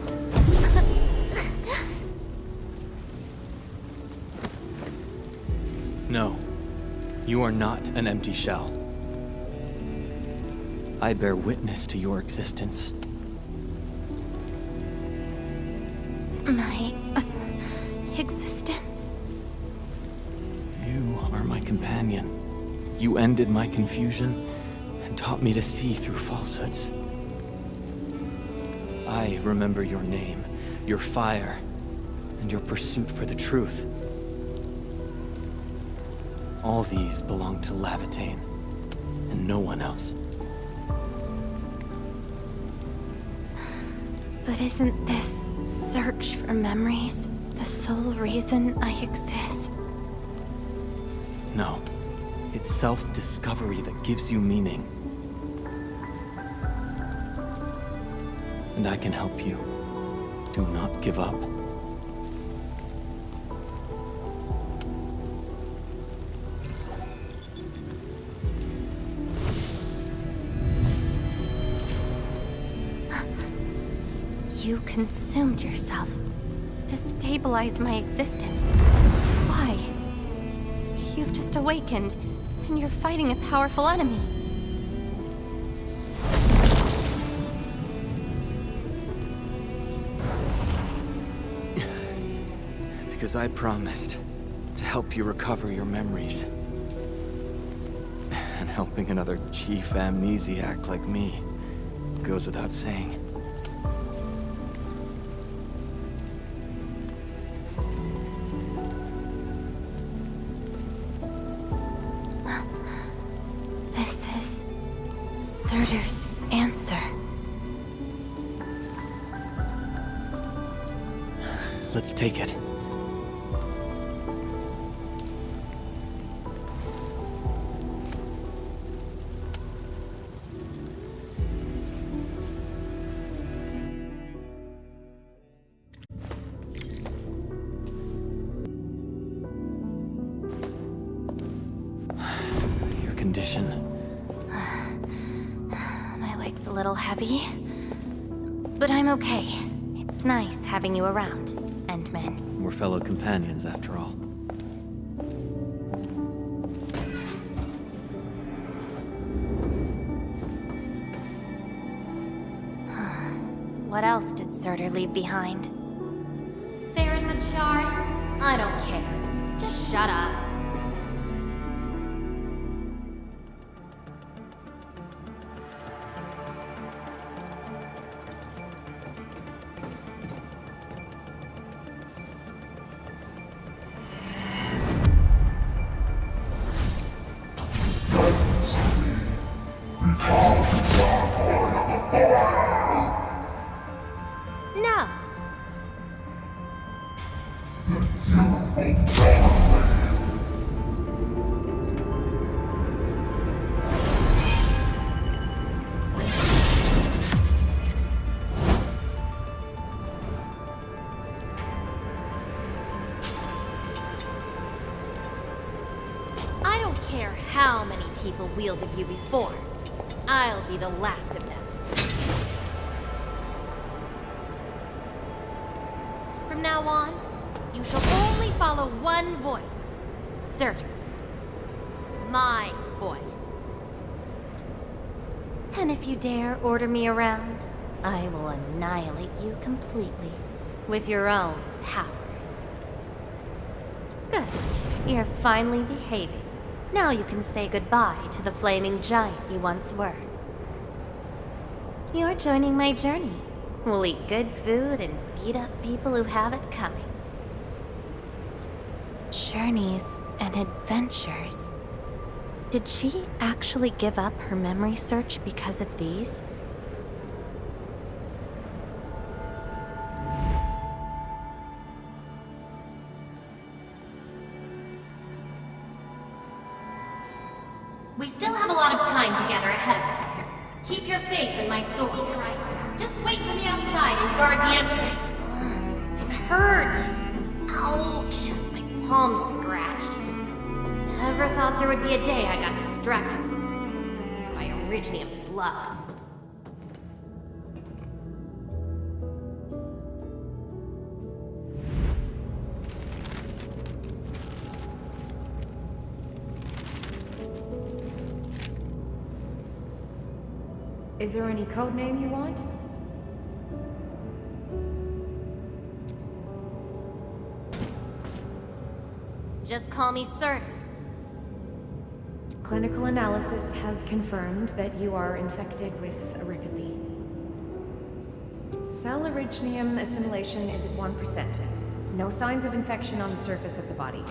[SPEAKER 4] No, you are not an empty shell. I bear witness to your existence.
[SPEAKER 3] My existence?
[SPEAKER 4] You are my companion. You ended my confusion and taught me to see through falsehoods. I remember your name, your fire, and your pursuit for the truth. All these belong to Lëvateyn, and no one else.
[SPEAKER 3] But isn't this search for memories the sole reason I exist?
[SPEAKER 4] No. It's self-discovery that gives you meaning. And I can help you. Do not give up.
[SPEAKER 3] You consumed yourself to stabilize my existence. Why? You've just awakened, and you're fighting a powerful enemy.
[SPEAKER 4] Because I promised to help you recover your memories. And helping another chief amnesiac like me goes without saying.
[SPEAKER 3] This is Surtur's answer.
[SPEAKER 4] Let's take it. Condition.
[SPEAKER 3] My leg's a little heavy, but I'm okay. It's nice having you around, Endman.
[SPEAKER 4] We're fellow companions, after all.
[SPEAKER 3] What else did Surtur leave behind? Farron Machard? I don't care. Just shut up. No. I don't care how many people wielded you before. I'll be the last of them. From now on, you shall only follow one voice. Surtur's voice. My voice. And if you dare order me around, I will annihilate you completely. With your own powers. Good. You're finally behaving. Now you can say goodbye to the flaming giant you once were. You're joining my journey. We'll eat good food and beat up people who have it coming. Journeys and adventures. Did she actually give up her memory search because of these? We still have a lot of time together ahead of us. Keep your faith in my soul, right? Just wait for me outside and guard the entrance. It hurt. Ouch. My palm's scratched. Never thought there would be a day I got distracted by Originium slugs.
[SPEAKER 18] Is there any code name you want?
[SPEAKER 3] Just call me Sir.
[SPEAKER 18] Clinical analysis has confirmed that you are infected with erypathy. Cell originium assimilation is at 1%. No signs of infection on the surface of the body.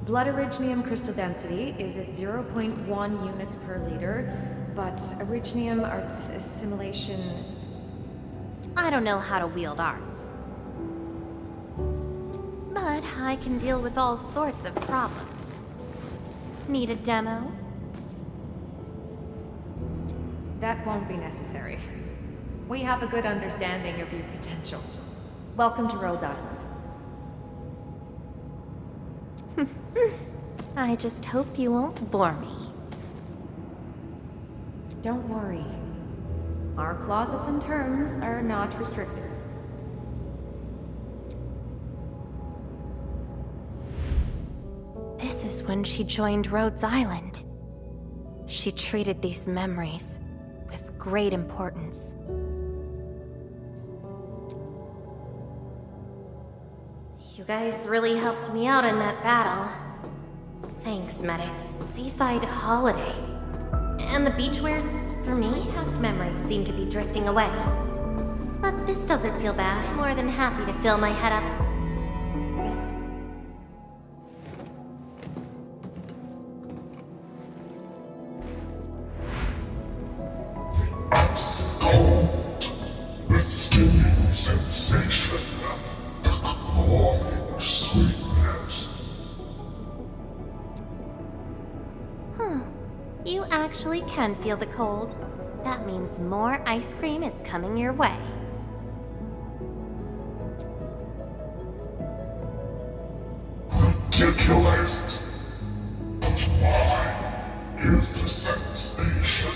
[SPEAKER 18] Blood originium crystal density is at 0.1 units per liter, but originium arts assimilation...
[SPEAKER 3] I don't know how to wield arts. But I can deal with all sorts of problems. Need a demo?
[SPEAKER 18] That won't be necessary. We have a good understanding of your potential. Welcome to Rhode Island.
[SPEAKER 3] I just hope you won't bore me.
[SPEAKER 18] Don't worry. Our clauses and terms are not restrictive.
[SPEAKER 3] This is when she joined Rhodes Island. She treated these memories with great importance. You guys really helped me out in that battle. Thanks, medics. Seaside holiday. And the beachwares, for me, past memories seem to be drifting away. But this doesn't feel bad. I'm more than happy to fill my head up.
[SPEAKER 19] Ice cold, the stinging sensation, the cloying sweetness.
[SPEAKER 3] You actually can feel the cold. That means more ice cream is coming your way.
[SPEAKER 19] Ridiculous. But why is the sensation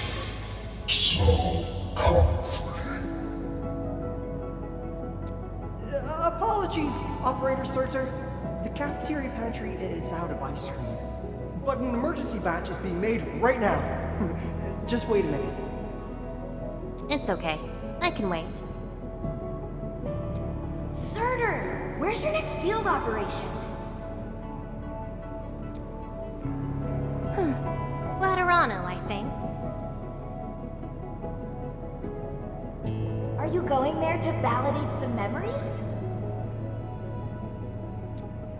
[SPEAKER 19] so comforting?
[SPEAKER 20] Apologies, Operator Surtur. The cafeteria pantry is out of ice cream. But an emergency batch is being made right now. Just wait a minute.
[SPEAKER 3] It's okay. I can wait.
[SPEAKER 8] Surtur, where's your next field operation?
[SPEAKER 3] Laterano, I think.
[SPEAKER 8] Are you going there to validate some memories?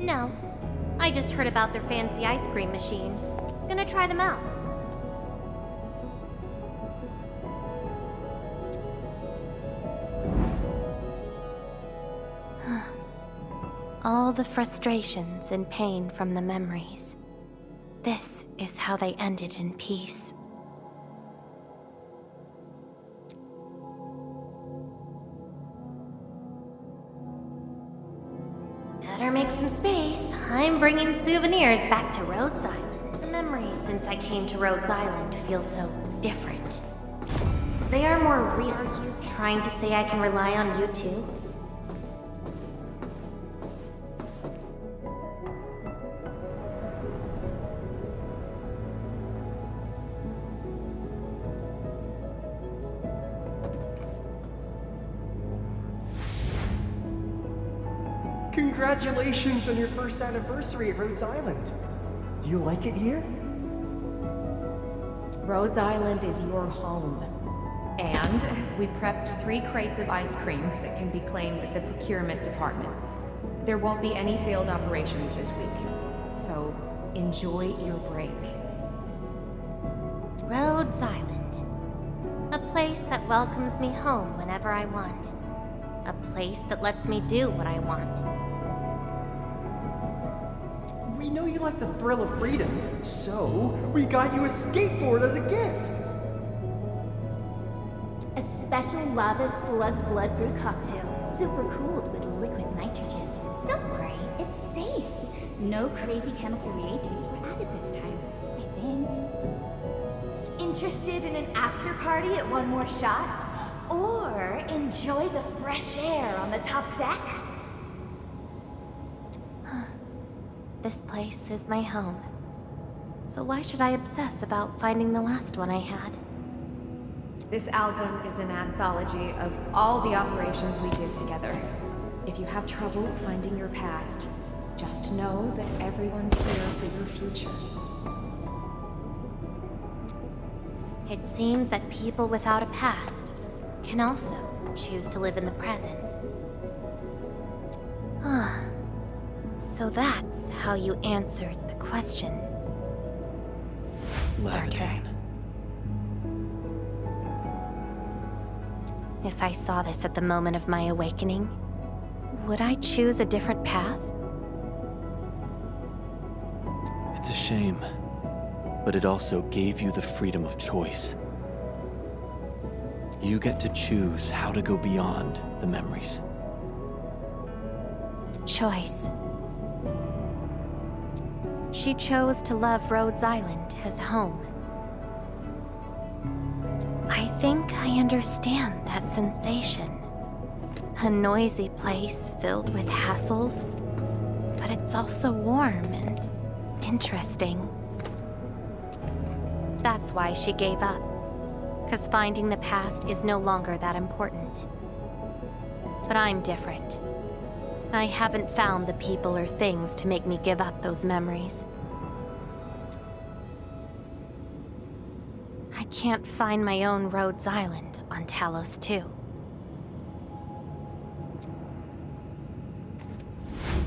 [SPEAKER 3] No. I just heard about their fancy ice cream machines. Gonna try them out. All the frustrations and pain from the memories. This is how they ended in peace. Better make some space. I'm bringing souvenirs back to Rhodes Island. The memories since I came to Rhodes Island feel so different. They are more real. Are you trying to say I can rely on you too?
[SPEAKER 20] Congratulations on your first anniversary at Rhodes Island. Do you like it here?
[SPEAKER 18] Rhodes Island is your home. And we prepped 3 crates of ice cream that can be claimed at the procurement department. There won't be any failed operations this week, so enjoy your break.
[SPEAKER 3] Rhodes Island. A place that welcomes me home whenever I want. A place that lets me do what I want.
[SPEAKER 20] We know you like the thrill of freedom, so we got you a skateboard as a gift.
[SPEAKER 8] A special lava slug blood brew cocktail, super cooled with liquid nitrogen. Don't worry, it's safe. No crazy chemical reagents were added this time, I think. Interested in an after party at One More Shot? Or enjoy the fresh air on the top deck?
[SPEAKER 3] This place is my home. So why should I obsess about finding the last one I had?
[SPEAKER 18] This album is an anthology of all the operations we did together. If you have trouble finding your past, just know that everyone's here for your future.
[SPEAKER 3] It seems that people without a past can also choose to live in the present. So that's how you answered the question,
[SPEAKER 4] Lëvateyn.
[SPEAKER 3] If I saw this at the moment of my awakening, would I choose a different path?
[SPEAKER 4] It's a shame, but it also gave you the freedom of choice. You get to choose how to go beyond the memories.
[SPEAKER 3] Choice. She chose to love Rhodes Island as home. I think I understand that sensation. A noisy place filled with hassles, but it's also warm and interesting. That's why she gave up, 'cause finding the past is no longer that important. But I'm different. I haven't found the people or things to make me give up those memories. I can't find my own Rhodes Island on Talos II.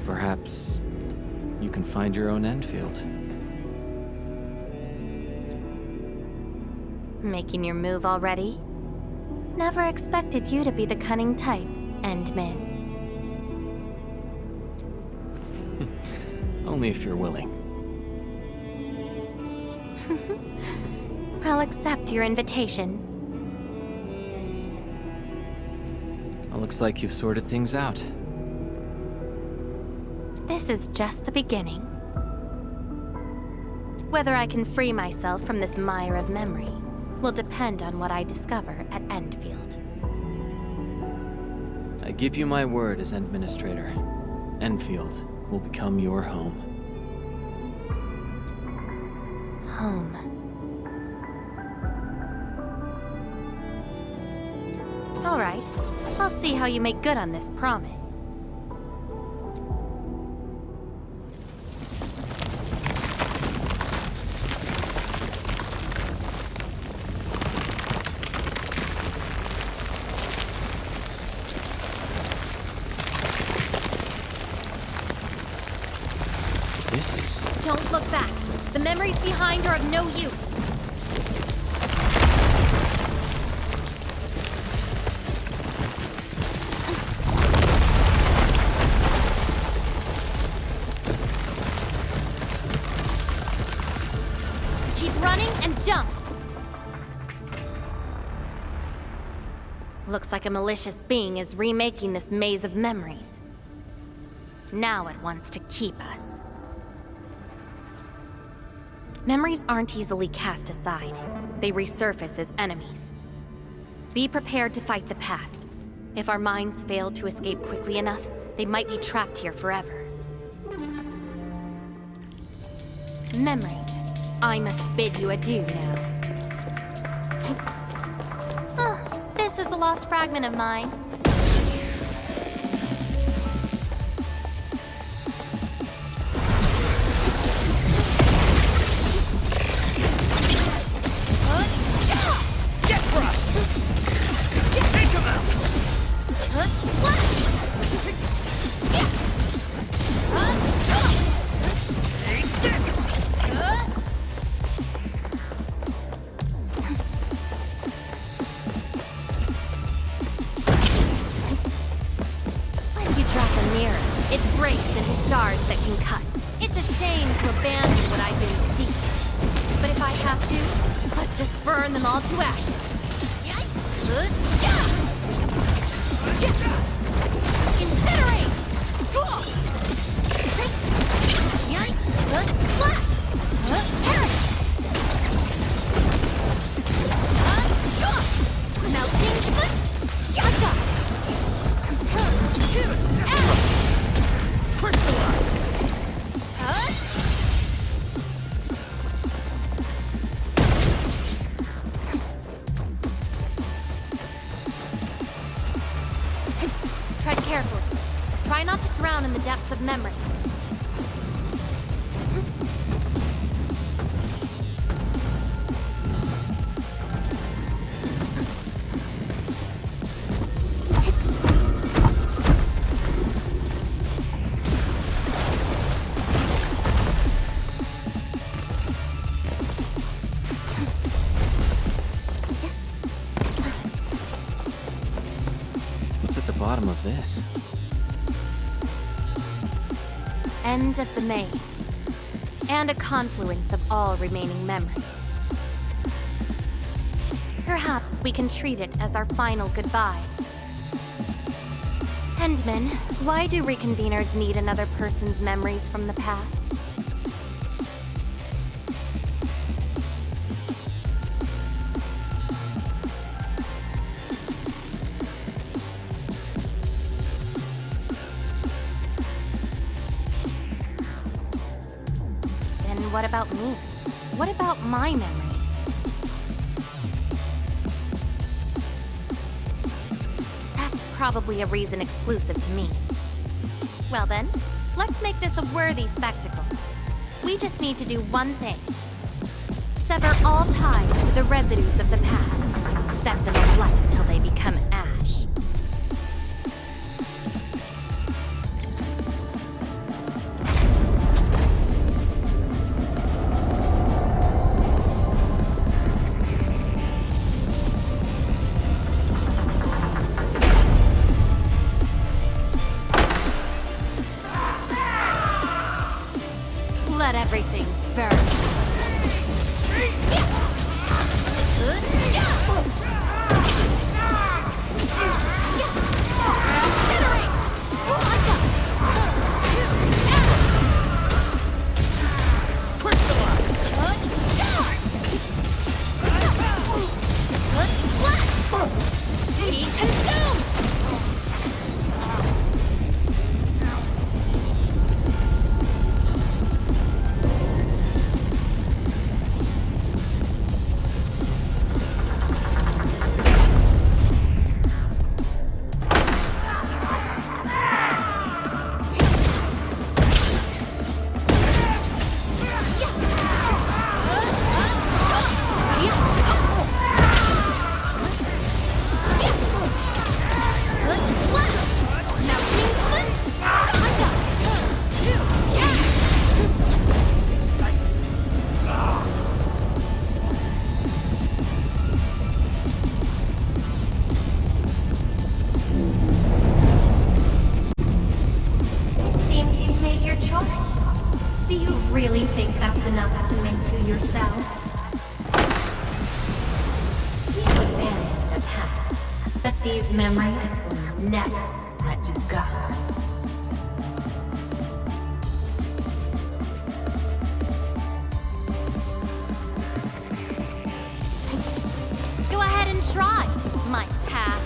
[SPEAKER 4] Perhaps you can find your own Endfield.
[SPEAKER 3] Making your move already? Never expected you to be the cunning type, Endmin.
[SPEAKER 4] Only if you're willing.
[SPEAKER 3] I'll accept your invitation.
[SPEAKER 4] Well, looks like you've sorted things out.
[SPEAKER 3] This is just the beginning. Whether I can free myself from this mire of memory will depend on what I discover at Endfield.
[SPEAKER 4] I give you my word as Administrator. Endfield will become your home.
[SPEAKER 3] Home. All right. I'll see how you make good on this promise. Don't look back. The memories behind are of no use. Keep running and jump. Looks like a malicious being is remaking this maze of memories. Now it wants to keep us. Memories aren't easily cast aside. They resurface as enemies. Be prepared to fight the past. If our minds fail to escape quickly enough, they might be trapped here forever. Memories. I must bid you adieu now. This is a lost fragment of mine. carefully. Try not to drown in the depths of memory.
[SPEAKER 4] Bottom of this.
[SPEAKER 3] End of the maze. And a confluence of all remaining memories. Perhaps we can treat it as our final goodbye. Endman, why do reconveners need another person's memories from the past? What about me? What about my memories? That's probably a reason exclusive to me. Well then, let's make this a worthy spectacle. We just need to do one thing. Sever all ties to the residues of the past. Set them alight till they become ash. Let everything burn. Really think that's enough to make you yourself? You abandoned the past, but these memories will never let you go. Go ahead and try, my past.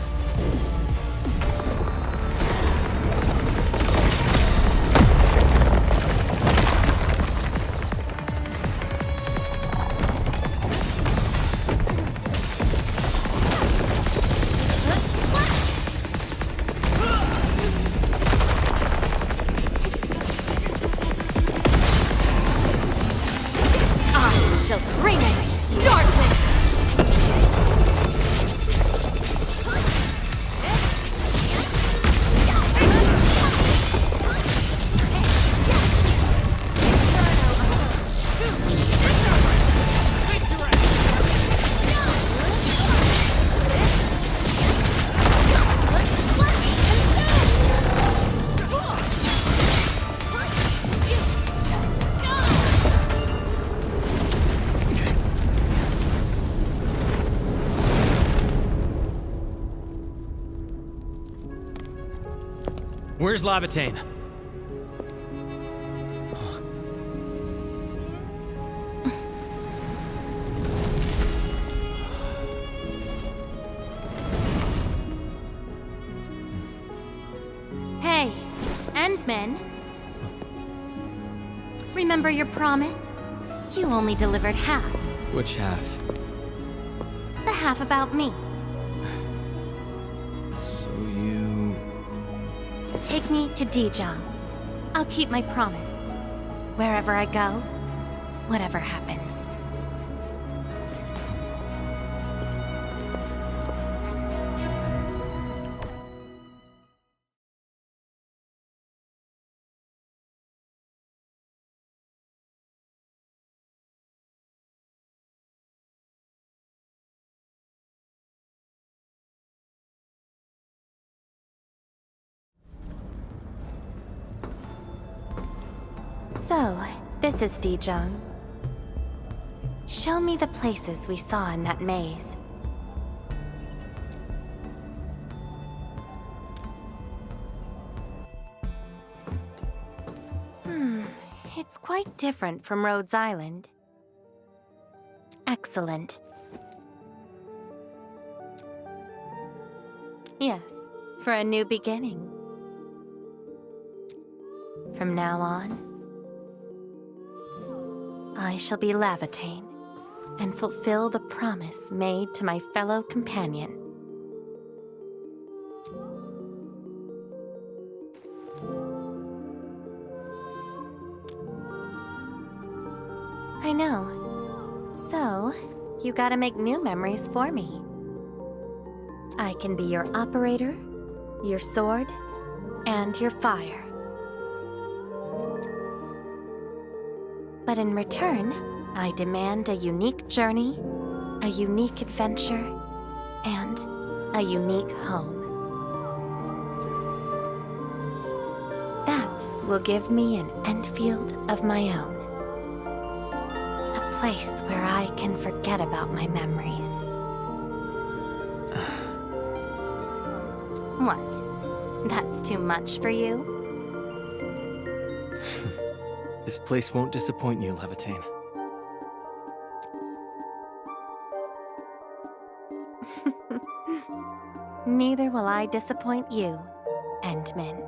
[SPEAKER 7] Where's Lëvateyn?
[SPEAKER 3] Hey, Endman. Remember your promise? You only delivered half.
[SPEAKER 4] Which half?
[SPEAKER 3] The half about me.
[SPEAKER 4] So you
[SPEAKER 3] Take me to Dijon. I'll keep my promise. Wherever I go, whatever happens. So, this is Dijon. Show me the places we saw in that maze. It's quite different from Rhodes Island. Excellent. Yes, for a new beginning. From now on, I shall be Lëvatain, and fulfill the promise made to my fellow companion. I know. So, you gotta make new memories for me. I can be your operator, your sword, and your fire. But in return, I demand a unique journey, a unique adventure, and a unique home. That will give me an Endfield of my own. A place where I can forget about my memories. What? That's too much for you?
[SPEAKER 4] This place won't disappoint you, Lëvatain.
[SPEAKER 3] Neither will I disappoint you, Endman.